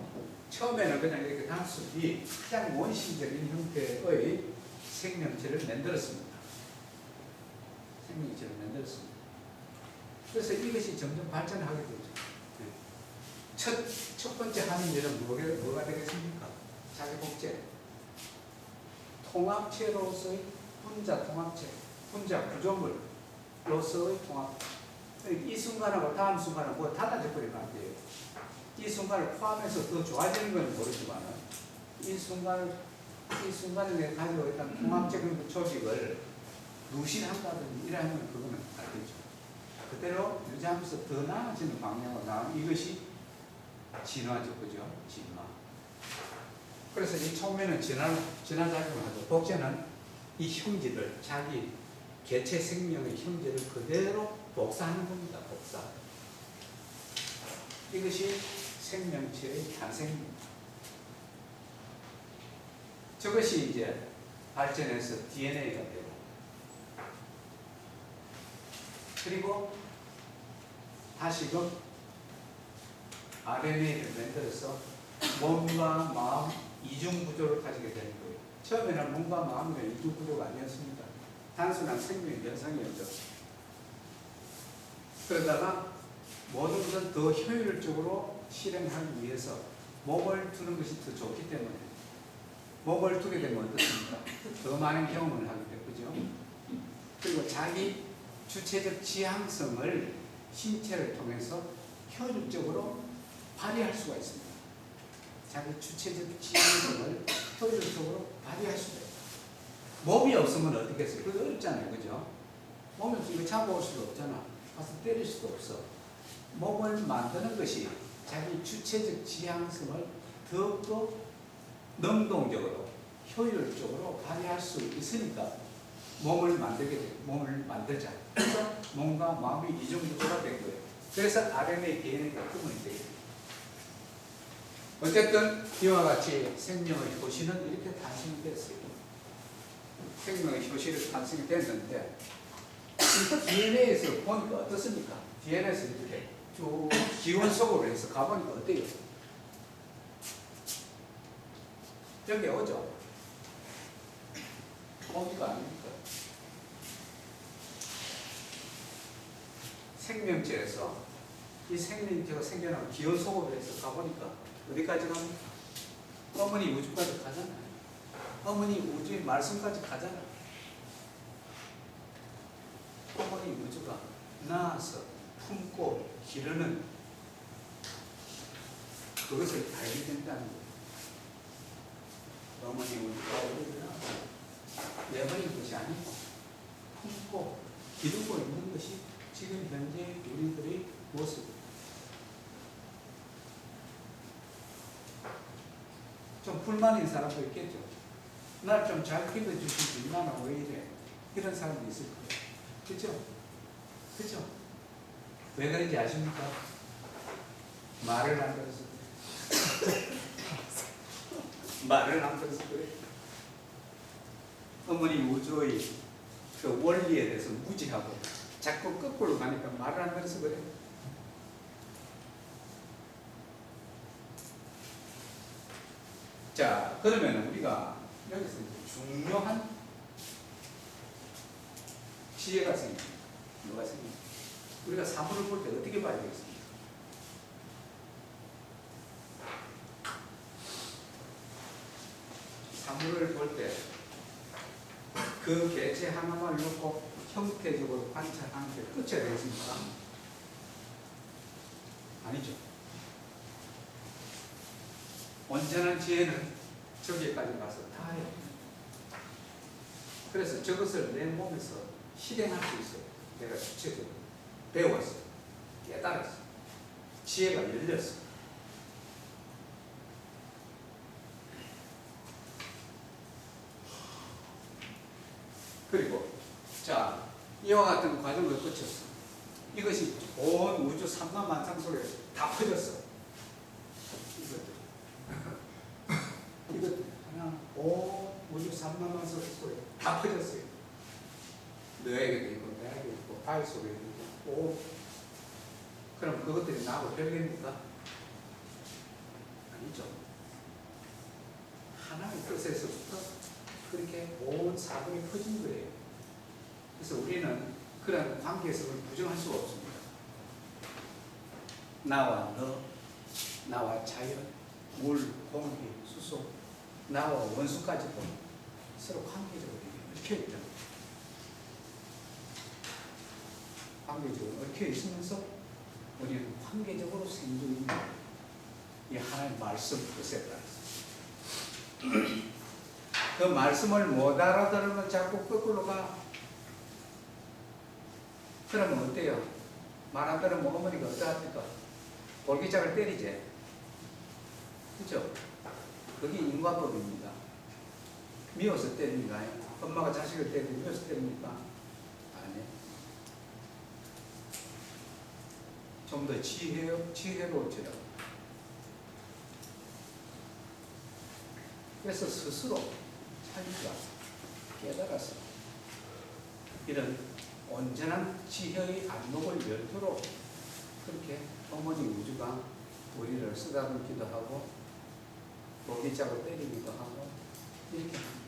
처음에는 그냥 이렇게 단순히 가장 원시적인 형태의 생명체를 만들었습니다. 그래서 이것이 점점 발전하게 되죠. 첫 번째 하는 일은 뭐가 되겠습니까? 자기 복제. 통합체로서의 분자 통합체, 분자 구조물로서의 통합. 이 순간하고 다음 순간은 뭐 달라져 버리면 안 돼요. 이 순간을 포함해서 더 좋아지는 건 모르지만 이 순간에 내가 가지고 있던 통합적인 조직을 무신한다든지 이러면 그거는 안 되죠. 그대로 유지하면서 더 나아지는 방향으로 나가면 이것이 진화죠. 그죠? 진화. 그래서 이 촉매는 진화작용을 하고 복제는 이 형질을 자기 개체 생명의 형질을 그대로 복사하는 겁니다. 복사. 이것이 생명체의 탄생입니다. 저것이 이제 발전해서 DNA가 되고 그리고 다시금 RNA를 만들어서 몸과 마음 이중 구조를 가지게 되는 거예요. 처음에는 몸과 마음은 이중 구조가 아니었습니다. 단순한 생명 현상이었죠. 그러다가 모든 것은 더 효율적으로 실행하기 위해서 몸을 두는 것이 더 좋기 때문에 목을 두게 되면 어떻습니까? 더 많은 경험을 하게 되죠. 그리고 자기 주체적 지향성을 신체를 통해서 효율적으로 발휘할 수가 있습니다. 자기 주체적 지향성을 효율적으로 발휘할 수가 있어요. 몸이 없으면 어떻게 했어요? 그거 어렵잖아요. 그죠? 몸이 없으면 이거 잡아올 수도 없잖아. 가서 때릴 수도 없어. 몸을 만드는 것이 자기 주체적 지향성을 더욱더 능동적으로 효율적으로 발휘할 수 있으니까 몸을 만들게 돼요. 몸을 만들자. 그래서 몸과 마음이 이중구조가 된 거예요. 그래서 RNA, DNA가 구분이 돼요. 어쨌든 이와 같이 생명의 효시는 이렇게 탄생이 됐어요. 생명의 효시를 탄생이 됐는데 DNA에서 보니까 어떻습니까? DNA에서 이렇게 쭉 기원 속으로 해서 가보니까 어때요? 여기 오죠? 공기가 아닙니까? 생명체에서 이 생명체가 생겨나는 기원 속으로 해서 가보니까 어디까지 갑니까? 어머니 우주까지 가잖아요. 어머니 우주의 말씀까지 가잖아요. 어머니 우주가 낳아서 품고 기르는 그것을 알게 된다는 거예요. 어머니 우주가 우리를 낳아서 내버린 것이 아니고 품고 기르고 있는 것이 지금 현재 우리들의 모습입니다. 좀 불만인 사람도 있겠죠. 날 좀 잘 키워주시지, 나는 왜 이래? 이런 사람도 있을 거예요. 그죠? 그죠? 왜 그런지 아십니까? 말을 안 들어서 그래요. 말을 안 들어서 그래요. 어머니 우주의 그 원리에 대해서 무지하고 자꾸 거꾸로 가니까 말을 안 들어서 그래요. 자, 그러면 우리가 여기서 중요한 지혜가 생깁니다. 뭐가 생깁니까? 우리가 사물을 볼 때 어떻게 봐야 되겠습니까? 사물을 볼 때 그 개체 하나만 놓고 형태적으로 관찰하는 게 끝이 되겠습니까? 아니죠. 온전한 지혜는 저기까지 가서 다 해요. 그래서 저것을 내 몸에서 실행할 수 있어요. 내가 주체적으로 배웠어요. 깨달았어요. 지혜가 열렸어요. 그리고 자, 이와 같은 과정을 거쳤어. 이것이 온 우주 삼만만상 속에 다 퍼졌어. 이것들 하나 온 우주 삼만만상 속에 다 퍼졌어요. 너에게도 있고 내에게도 있고 발 속에 있고 오. 그럼 그것들이 나하고 별개입니까? 아니죠. 하나의 뜻에서부터 그렇게 온 사분이 퍼진 거예요. 그래서 우리는 그런 관계성을 부정할 수가 없습니다. 나와 너, 나와 자연, 물, 공기, 수소, 나와 원수까지도 서로 관계적으로 얽혀 있다. 관계적으로 얽혀 있으면서 우리는 관계적으로 생존이 이 하나의 말씀 뜻에 따라서 그 말씀을 못 알아들으면 자꾸 거꾸로 가. 그러면 어때요? 말 안 들으면 어머니가 어떡합니까? 볼기장을 때리지. 그죠? 그게 인과법입니다. 미워서 때립니까? 엄마가 자식을 때리면 미워서 때립니까? 아니에요. 좀 더 지혜로워지라. 그래서 스스로 자기가 깨달아서 이런 온전한 지혜의 안목을 열도록 그렇게 어머니 우주가 우리를 쓰다듬기도 하고 모기짝을 때리기도 하고 이렇게 합니다.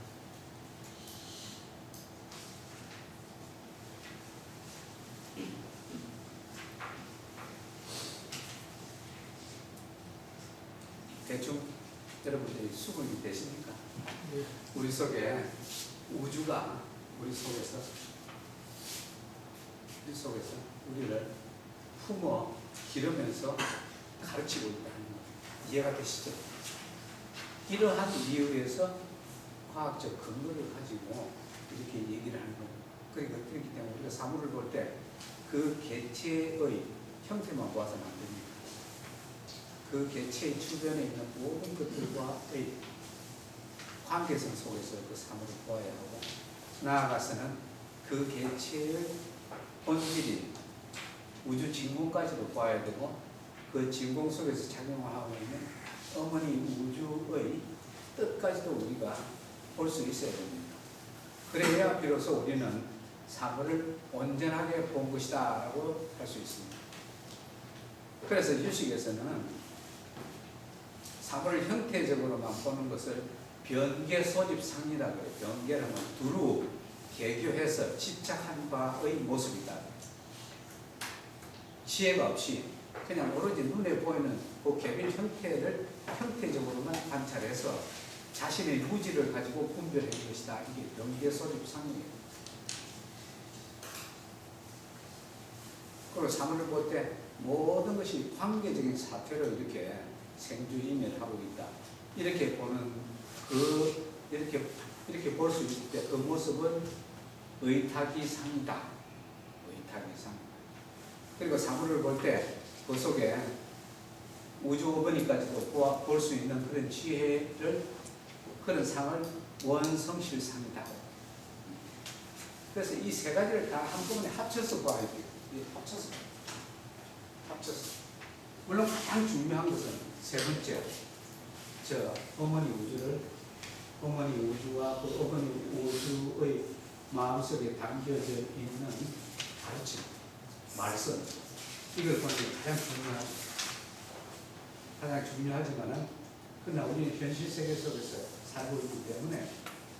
대충 여러분들이 수긍이 되십니까? 우리 속에 우주가 우리 속에서 우리를 품어 기르면서 가르치고 있다는 거 이해가 되시죠? 이러한 이유에서 과학적 근거를 가지고 이렇게 얘기를 하는 거예요. 그러니까 그렇기 때문에 우리가 사물을 볼 때 그 개체의 형태만 보아서는 안 됩니다. 그 개체의 주변에 있는 모든 것들과의 관계성 속에서 그 사물을 보아야 하고, 나아가서는 그 개체의 본질인 우주 진공까지도 보아야 되고, 그 진공 속에서 작용하고 있는 어머니 우주의 뜻까지도 우리가 볼 수 있어야 됩니다. 그래야 비로소 우리는 사물을 온전하게 본 것이다 라고 할 수 있습니다. 그래서 유식에서는 사물을 형태적으로만 보는 것을 변개 소집상이라고 해요. 변개라는 건 두루 개교해서 집착한 바의 모습이다. 지혜가 없이 그냥 오로지 눈에 보이는 그 개별 형태를 형태적으로만 관찰해서 자신의 무지를 가지고 분별한 것이다. 이게 변개 소집상이에요. 그리고 사물을 볼 때 모든 것이 관계적인 사태로 이렇게 생주임을 하고 있다. 이렇게 보는 이렇게 볼 수 있을 때 그 모습은 의탁이상이다. 의탁이상. 그리고 사물을 볼 때 그 속에 우주 어머니까지도 볼 수 있는 그런 지혜를, 그런 상을 원성실상이다. 그래서 이 세 가지를 다 한꺼번에 합쳐서 봐야 돼요. 합쳐서. 물론 가장 중요한 것은 세 번째, 어머니 우주와 그 어머니 우주의 마음속에 담겨져 있는 가르침, 말씀, 이걸 보는 게 가장 중요하지만은, 그러나 우리는 현실 세계 속에서 살고 있기 때문에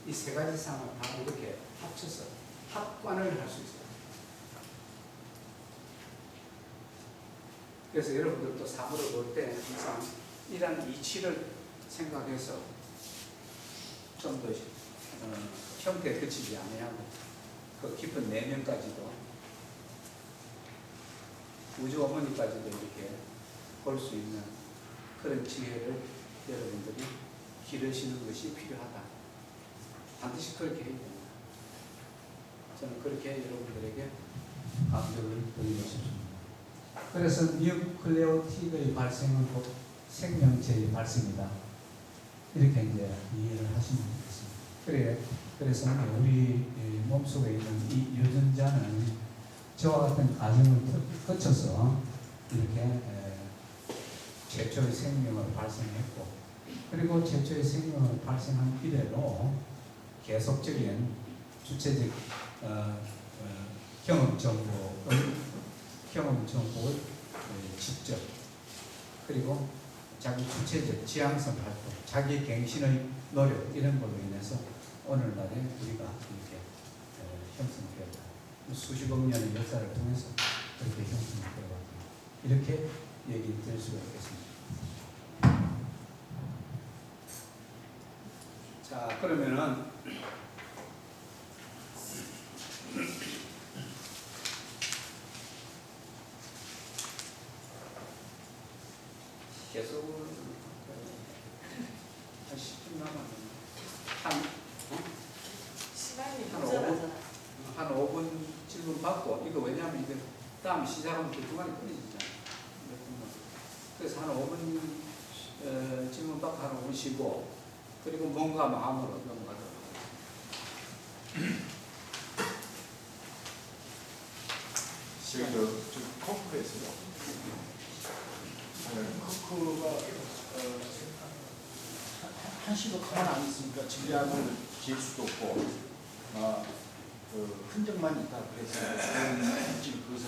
이 세 가지 상을 다 이렇게 합쳐서 합관을 할 수 있어요. 그래서 여러분들도 사물을 볼 때 항상 이런 이치를 생각해서 좀 더 형태에 그치지 아니하고 그 깊은 내면까지도, 우주 어머니까지도 이렇게 볼 수 있는 그런 지혜를 여러분들이 기르시는 것이 필요하다. 반드시 그렇게 해야 됩니다. 저는 그렇게 여러분들에게 강조를 드리고 싶습니다. 그래서 뉴클레오티드의 발생은 곧 생명체의 발생이다. 이렇게 이제 이해를 하시면 되겠습니다. 그래서 우리 몸속에 있는 이 유전자는 저와 같은 과정을 거쳐서 이렇게 최초의 생명을 발생했고, 그리고 최초의 생명을 발생한 이래로 계속적인 주체적 경험 정보의 집적, 그리고 자기 주체적 지향성 활동, 자기 갱신의 노력, 이런 걸로 인해서 오늘날에 우리가 이렇게 형성되었다. 수십억 년의 역사를 통해서 그렇게 형성되어왔다. 이렇게 얘기 드릴 수가 있겠습니다. 자, 그러면은 계속 한 10분 남았는데 시간이 한 모자라잖아. 한 5분 질문 받고, 이거 왜냐하면 이제 다음 시작하면 그 중간에 끊어지잖아요. 그래서 한 5분 질문 받고 한 5분 쉬고, 그리고 뭔가 마음으로 넘어가도록 하겠습니다. 저 커프에서요. 커프가 한시도 가만 안 있으니까 질량을 잴 수도 없고, 그 흔적만 있다 그래서 그것을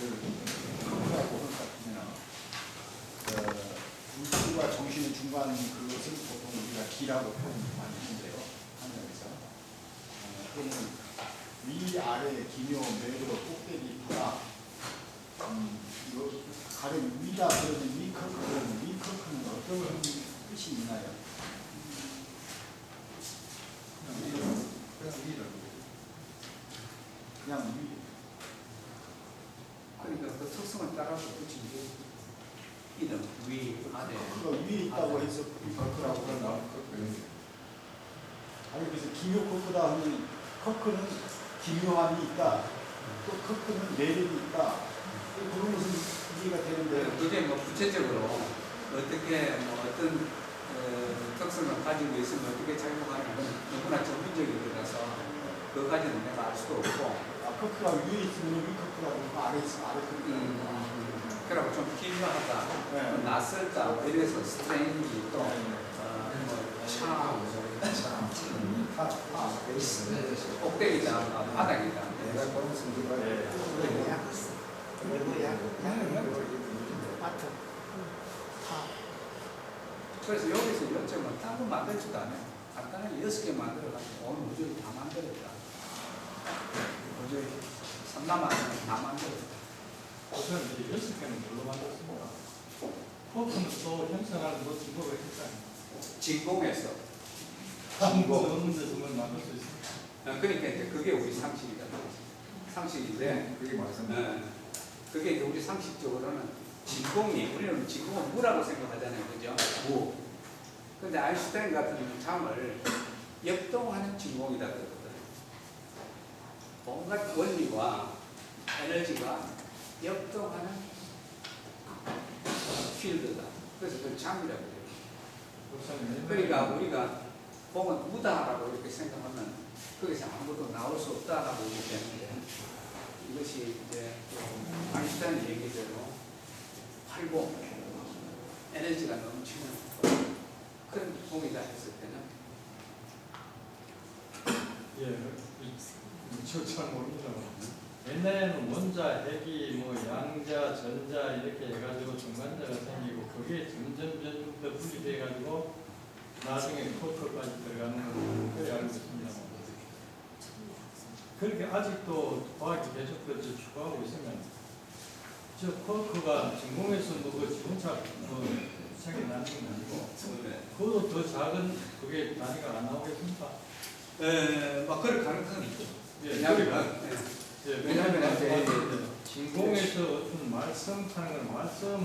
커프라고 하는 것 같으면, 물질과 정신의 중간 그것을 보통 우리가 기라고 표현을 많이 하는데요. 하늘에서 그러면 위 아래 기묘 매도 꼭대기 바닥, 이거 가령 위다 그러면 위커크는 어떤 뜻이 있나요? 그냥 위. 그러니까 그 특성을 따라서 붙인 게 이름, 위, 아래. 그 위에 있다고 해서 커크라고 그러나 커크. 아니 그래서 기묘 커크다 하면 커크는 기묘함이 있다. 또 커크는 매력이 있다. 그런 것은 이해가 되는데 그게 뭐 구체적으로 어떻게 뭐 어떤 특성을 가지고 있으면 어떻게 작용하냐면 너무나 전문적인 거라서 그거까지는 내가 알 수도 없고 커크가 위에 있으면 위 커크라고 아래 있으면 아래 커크라고. 그리고 좀 기묘하다, 네. 낯설다, 뭐 이래서 스트레인지 또 꼭대기다, 바닥이다. 내가 그런 순간 뭐야? 마트. 그래서 여기서 요점은 딴거 만들지도 않아요. 간단하게 6개 만들어가지고 오늘 우주를 다 만들었다. 우주 3남았으면 다 만들었다. 우선 이제 6개는 뭘로 만들었습니까? 커크는 또 형성하는 뭐 증거가 있을까요? 진공에서. 증거 없는 데서 뭘 만들 수 있습니까? 그러니까 이제 그게 우리 상식이다. 상식인데, 그게 말씀. 그게 이제 우리 상식적으로는 진공이, 우리는 진공은 무라고 생각하잖아요. 그죠? 무. 근데 아인슈타인 같은 잠을 역동하는 진공이다 그러거든. 온갖 원리와 에너지가 역동하는 필드다. 그래서 그걸 잠이라고 해요. 그러니까 우리가 보면 무다라고 이렇게 생각하면 거기서 아무것도 나올 수 없다라고 얘기하는데 이것이 이제 아인슈타인 얘기대로 활공, 에너지가 넘치는 그런 공이다 했을 때는 잘 모릅니다. 옛날에는 원자, 핵이, 뭐 양자, 전자 이렇게 해가지고 중간자가 생기고 그게 점점 더 분리돼가지고 나중에 커크까지 들어가는 걸 알고 있습니다. 그렇게 아직도 과학이 계속해서 추구하고 있으면 저 커크가 진공에서 뭐그 지분차 생겨나는 건 아니고 그것도 더 작은 그게 단위가 안 나오겠습니까? 막 그럴 가능성이 있죠. 왜냐하면 왜냐하면 이제 진공에서 어떤 말씀하는 건 말씀은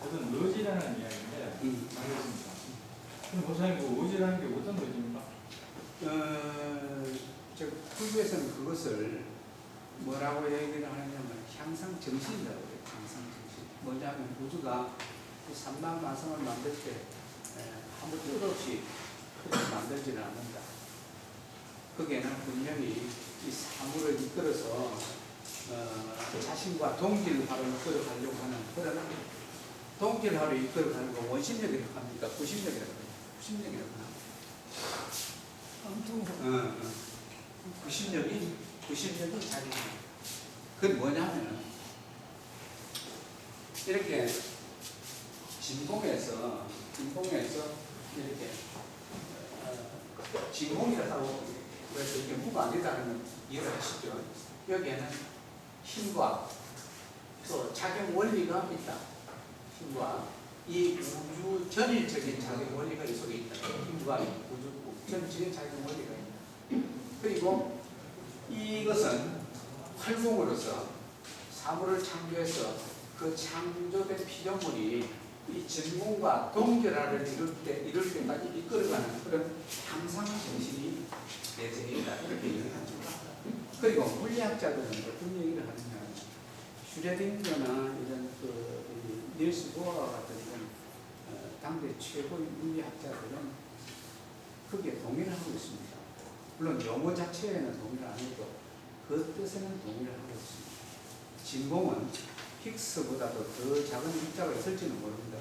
어떤 의지라는 이야기인데 알겠습니까? 그럼 목사님 그 의지라는 게 어떤 의지입니까? 저 불교에서는 그것을 뭐라고 얘기를 하냐면 향상 정신이라고 해요. 향상 정신. 뭐냐면 우주가 삼만 마성을 만들 때 아무 뜻 없이 그렇게 만들지는 않는다. 거기에는 분명히 이 사물을 이끌어서 자신과 동질화로 이끌어가려고 하는 그런 동질화로 이끌어가는 거 원심력이라고 합니까? 구심력이라고 해요. 구심력이라고 합니다. 구심력이 자기. 그건 뭐냐면 이렇게 진공에서 이렇게 진공이라고 하고 그래서 이게 무가 아니다는 건 이해를 하시죠. 여기에는 힘과 또 작용 원리가 있다. 힘과 이 우주 전일적인 작용 원리가 이 속에 있다. 힘과 우주 전일적인 작용 원리가 있다. 그리고 이것은 활동으로서 사물을 창조해서 그 창조된 피조물이 이 진공과 동결화를 이룰 때까지 이끌어가는 그런 향상 정신이 내재해 있다. 이렇게 얘기하죠. 그리고 물리학자들은 어떤 얘기를 하느냐. 슈레딩거나 이런 닐스 보어와 같은 이런 당대 최고의 물리학자들은 거기에 동의를 하고 있습니다. 물론 용어 자체에는 동의를 안 해도 그 뜻에는 동의를 하고 있습니다. 진공은 힉스보다도 더 작은 입자가 있을지는 모릅니다.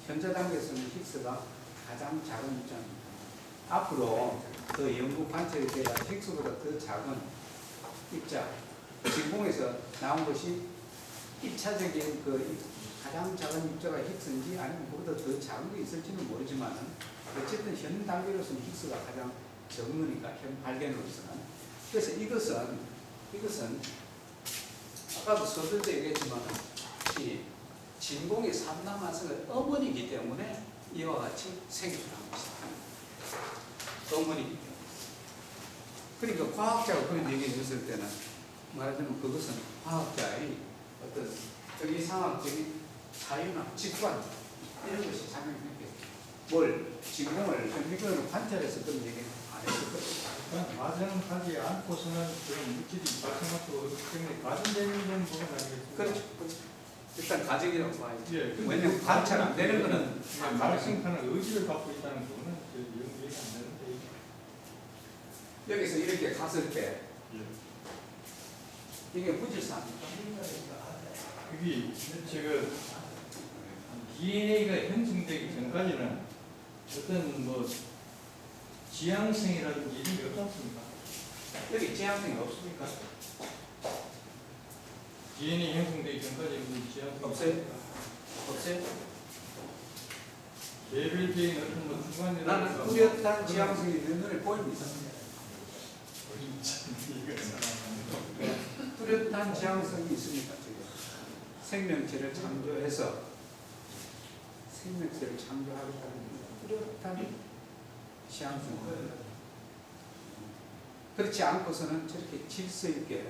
현재 단계에서는 힉스가 가장 작은 입자입니다. 앞으로 더 연구 관찰이 돼야 힉스보다 더 작은 입자, 진공에서 나온 것이 1차적인 그 가장 작은 입자가 힉스인지 아니면 그보다 더 작은 게 있을지는 모르지만 어쨌든 현 단계로서는 힉스가 가장 적으니까 현 발견으로서는. 그래서 이것은 아까도 서둘러 얘기했지만 이 진공의 삼남화성의 어머니이기 때문에 이와 같이 생겨난 것입니다. 어머니이기 때문에. 그러니까 과학자가 그런 얘기를 했을 때는 말하자면 그것은 화학자의 어떤 정의상학적인 사유나 직관 이런 것이 작용했기 뭘 진공을 현미경으로 관찰해서 그런 얘기는 안 했을 거예요. 가정하지 않고서는 그런 물질이 발생할 수 없기 때문에 가정되는 부분 아니겠습니까? 그렇죠. 일단 가정이라고 봐야죠. 예, 근데 왜냐면 관찰 안 되는 거는 그냥 발생하는 의지를 갖고 있다는 부분은 이해가 안 되는데. 여기서 이렇게 갔을 때 예. 이게 무질서합니까? 그게 지금 DNA가 형성되기 전까지는 어떤 뭐 지향성이라든지 이런 게 없지 않습니까? 여기 지향성이 없습니까? DNA 형성되기 전까지 무슨 지향성 없어요? 없어요? 개별적인 어떤 뭐 주관이라든가 나는 뚜렷한 지향성이 내 눈에 보입니다. 뚜렷한 지향성이 있습니까? 지금 생명체를 창조해서 생명체를 창조하겠다는 뚜렷한 지향성입니다. 그렇지 않고서는 저렇게 질서 있게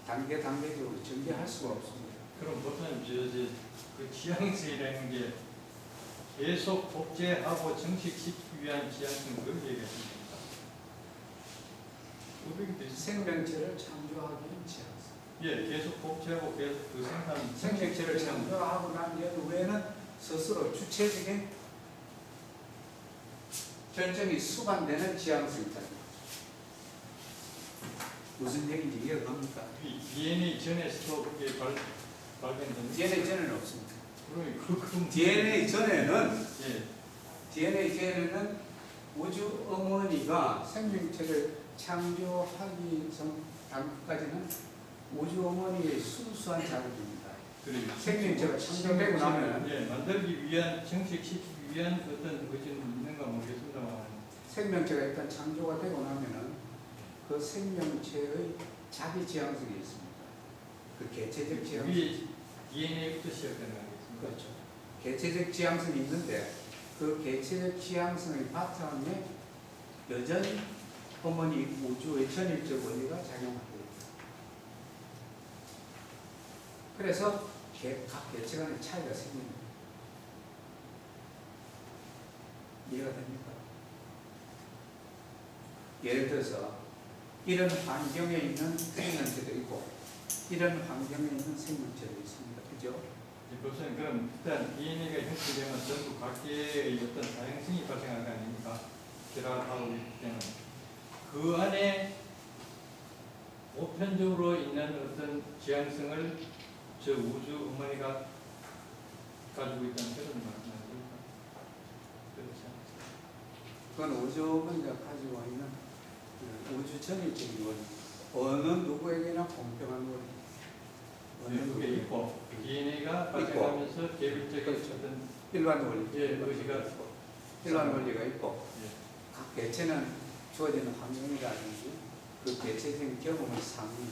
단계적으로 전개할 수가 없습니다. 그럼 보통 그 지향성이라는 게 계속 복제하고 정식시키기 위한 지향성 그걸 얘기했습니다. 생명체를 창조하기 위한 지향성. 예, 계속 복제하고 계속 그 생산 생명체를 창조하고 난 이후에는 스스로 주체적인 결정이 수반되는 지향성이 있다. 무슨 얘기인지 이해가 갑니까? DNA 전에서도 그게 발견된 DNA 전에는 없습니다. 그럼 DNA 전에는 예, 우주 어머니가 생명체를 창조하기 전까지는 우주 어머니의 순수한 작업입니다. 그리고 생명체가 창조되고 나면 예, 만들기 위한 정식시키기 위한 어떤 의지는 있는가 모르겠습니다만 생명체가 일단 창조가 되고 나면은 그 생명체의 자기 지향성이 있습니다. 그 개체적 지향성. 위에 DNA부터 시작되는 거겠습니다. 그렇죠. 개체적 지향성이 있는데 그 개체적 지향성의 바탕에 여전히 어머니 우주의 전일적 원리가 작용하고 있다. 그래서 각 개체 간의 차이가 생깁니다. 이해가 됩니까? 예를 들어서 이런 환경에 있는 생명체도 있고 이런 환경에 있는 생명체도 있습니다. 그죠? 그것은 그럼 일단 DNA가 형성되면 전부 각계의 어떤 다양성이 발생하는 거 아닙니까? 결합하고 있기 때문에 그 안에 보편적으로 있는 어떤 지향성을 저 우주 어머니가 가지고 있다는 그런 말씀 아닙니까? 그렇죠. 그건 우주 어머니가 가지고 있는 우주 전일적인 원리. 어느 누구에게나 공평한 원리. 어느 그게 누구에게 있고 DNA가 발생하면서 개별적인 그렇죠. 어떤 일반 원리. 예, 의지가 일반 원리가 있고 예. 각 개체는 주어지는 환경이라든지 그 개체적인 경험의 상위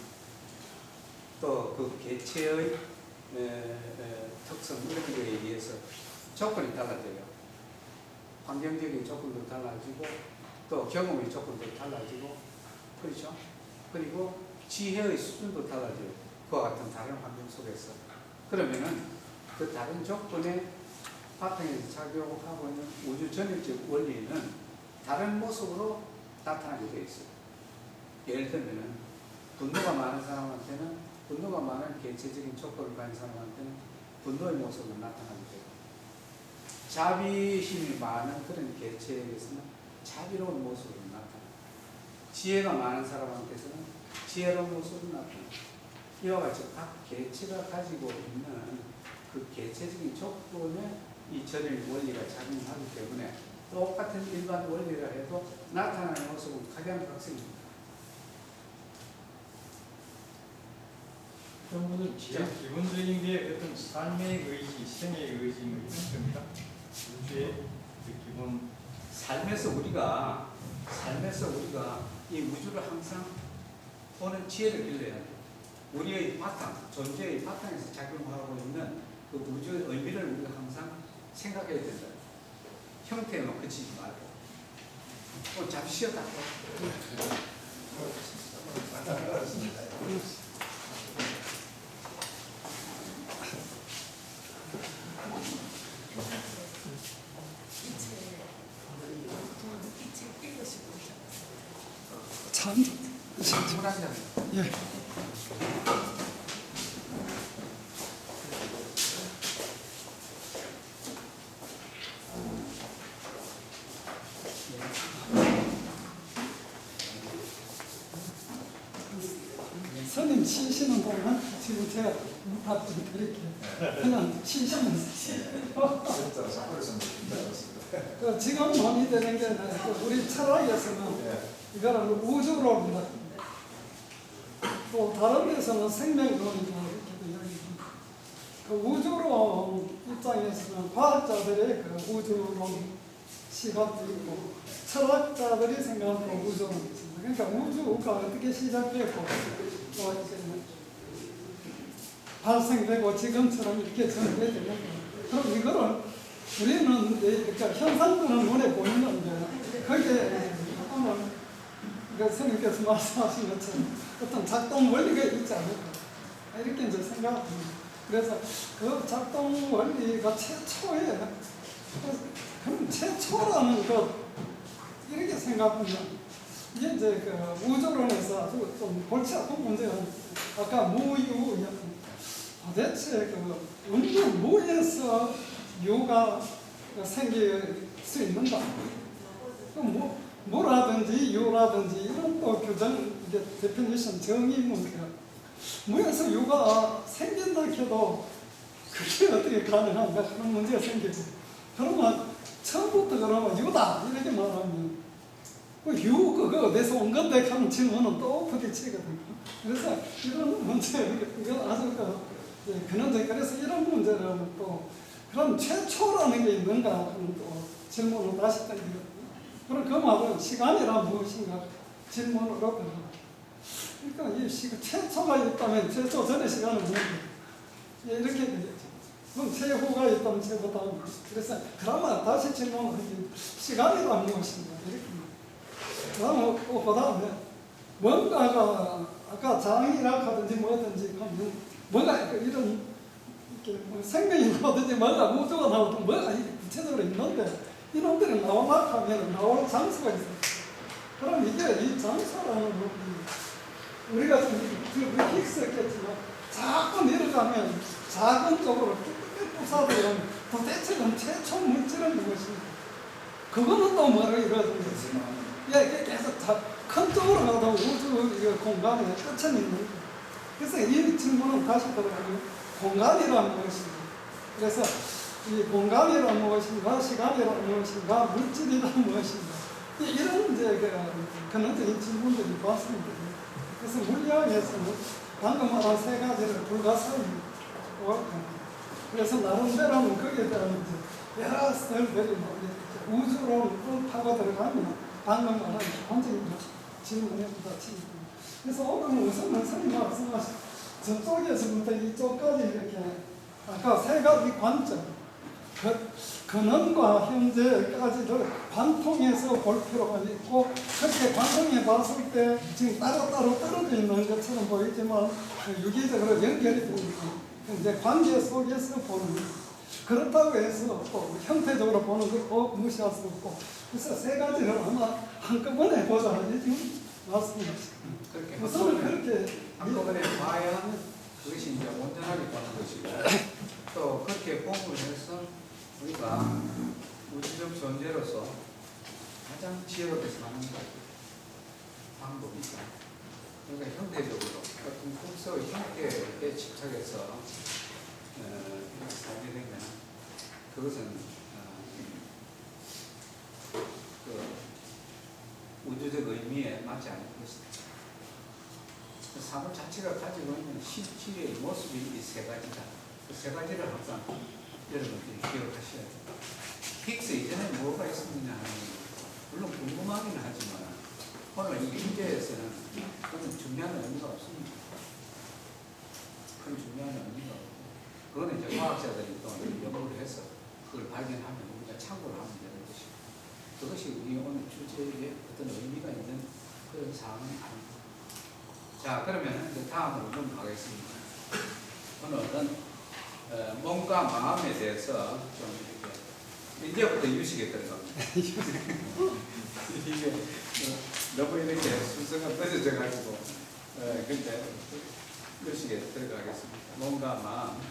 또 그 개체의 특성 이런 거에 의해서 조건이 달라져요. 환경적인 조건도 달라지고 또 경험의 조건도 달라지고 그렇죠. 그리고 지혜의 수준도 달라져요. 그와 같은 다른 환경 속에서 그러면은 그 다른 조건에 바탕에서 작용하고 있는 우주 전일적 원리는 다른 모습으로 나타나게 되어 있어요. 예를 들면 분노가 많은 사람한테는 분노가 많은 개체적인 조건을 가진 사람한테는 분노의 모습으로 나타나게 돼요. 자비심이 많은 그런 개체에게서는 자비로운 모습으로 나타나요. 지혜가 많은 사람한테서는 지혜로운 모습으로 나타나요. 이와 같이 각 개체가 가지고 있는 그 개체적인 조건에 이 전일 원리가 작용하기 때문에 똑같은 일반 원리라 해도 나타나는 모습은 각양각색입니다. 그런 분은 제일 기본적인 게 어떤 삶의 의지, 생의 의지 뭐 이런 겁니다. 우주의 그 기본 삶에서 우리가 이 우주를 항상 오는 지혜를 길러야 돼요. 우리의 바탕, 존재의 바탕에서 작용하고 있는 그 우주의 의미를 우리가 항상 생각해야 된다. 형태에만 그치지 말고. 잠시 쉬었다. 참. 물 한 잔. 예. 스님 치시는 동안 지금 제가 답 좀 드릴게요. 그냥 치시면 진짜 사고에서 진짜 그렇습니다. 지금 논의되는 게 우리 철학에서는 이거를 우주론이다. 또 다른 데서는 생명론이다 이렇게도 이야기합니다. 그 우주론 입장에서는 과학자들의 그 우주론 시각도 있고 철학자들이 생각하는 우주론이 있습니다. 그러니까 우주가 어떻게 시작됐고 또 이제 발생되고 지금처럼 이렇게 전개되는 거예요. 그럼 이거를 우리는 그러니까 현상들은 눈에 보이는데 거기에 오늘 선생님께서 말씀하신 것처럼 어떤 작동 원리가 있지 않을까 이렇게 이제 생각합니다. 그래서 그 작동 원리가 최초에 그럼 최초라는 것 이렇게 생각하면 이게 이제 그 우주론에서 아주 좀 골치 아픈 문제가 아까 무유 도대체 그 운동 무에서 유가 생길 수 있는가? 그럼 무라든지 유라든지 이런 또 규정 이게 데피니션 정의 문제가 무에서 유가 생긴다 해도 그게 어떻게 가능한가 그런 문제가 생기고 그러면 처음부터 그러면 유다 이렇게 말하면 그 유 그거 어디서 온 건데 하는 질문은 또 부딪히거든요. 그래서 이런 문제 이건 아주 그런데 그래서 이런 문제는 또 그럼 최초라는 게 있는가 하는 또 질문을 다시 던지거든요. 그럼 그 말은 시간이란 무엇인가 질문으로 변합니다. 그러니까 이 최초가 있다면 최초 전의 시간은 뭔가 이렇게 되겠죠. 그럼 최후가 있다면 최후 다음. 그래서 그러면 다시 질문을 하면 시간이란 무엇인가 이렇게. 그 다음에 뭔가가 아까 장이라 하든지 뭐든지 하면 뭔가 이런 이렇게 생명이라든지 뭔가 우주가 나오든 뭐가 구체적으로 있는데 이놈들이 나오나 하면 나올 장소가 있어요. 그럼 이게 이 장소라는 부분이 우리가 좀 익숙했겠지만 자꾸 내려가면 작은 쪽으로 뚝뚝 부사되면 도대체 그럼 최초 물질은 무엇인가? 그거는 또 뭐로 이루어지는지 예, 계속 큰 쪽으로 가도 우주 공간에 끝은 있는 거예요. 그래서 이 질문은 다시 들어가면 공간이란 무엇인가? 그래서 이 공간이란 무엇인가, 시간이란 무엇인가, 물질이란 무엇인가? 이런 이제 근원적인 질문들이 많습니다. 그래서 물리학에서는 방금 말한 세 가지를 불가사의로 그래서 나름대로는 거기에 대한 여러 썰들이 우주로 타고 들어가면 방금 말한 기본적인 질문에 부딪힙니다. 그래서 오늘은 우선 선생님 말씀하신 저쪽에서부터 이쪽까지 이렇게 아까 세 가지 관점 근원과 현재까지를 관통해서 볼 필요가 있고 그렇게 관통해 봤을 때 지금 따로따로 떨어져 있는 것처럼 보이지만 유기적으로 연결이 되니까 이제 관계 속에서 보는 그렇다고 해서 또 형태적으로 보는 것도 무시할 수 없고 그래서 세 가지를 아마 한꺼번에 보자 지금 말씀하셨습니다. 그렇게 우선은 그렇게 한꺼번에 봐야 그것이 이제 온전하게 보는 것이고 또 그렇게 공부를 해서 우리가 우주적 존재로서 가장 지혜롭게 사는 방법이죠. 그러니까 형태적으로 어떤 풍속의 형태에 집착해서 이렇게 살게 되면 그것은 그 우주적 의미에 맞지 않을 것이다. 사물 자체가 가지고 있는 실질의 모습이 이 세 가지다. 그 세 가지를 항상 여러분들이 기억하셔야 돼요. 힉스 이전에 뭐가 있었느냐 하는 물론 궁금하긴 하지만 오늘 이 문제에서는 그건 중요한 의미가 없습니다. 큰 중요한 의미가 없고 그거는 이제 과학자들이 또 연구를 해서 그걸 발견하면 우리가 참고를 하면 되는 것이고 그것이 우리 오늘 주제에 어떤 의미가 있는 그런 사항은 아닙니다. 자, 그러면 이제 다음으로 넘어가겠습니다. 오늘은 몸과 마음에 대해서 좀 이렇게 이제부터 유식에 들어갑니다. 이게 너무 이렇게 순서가 늦어져 가지고 근데 의식에 들어가겠습니다. 뭔가 마음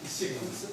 시간 없어?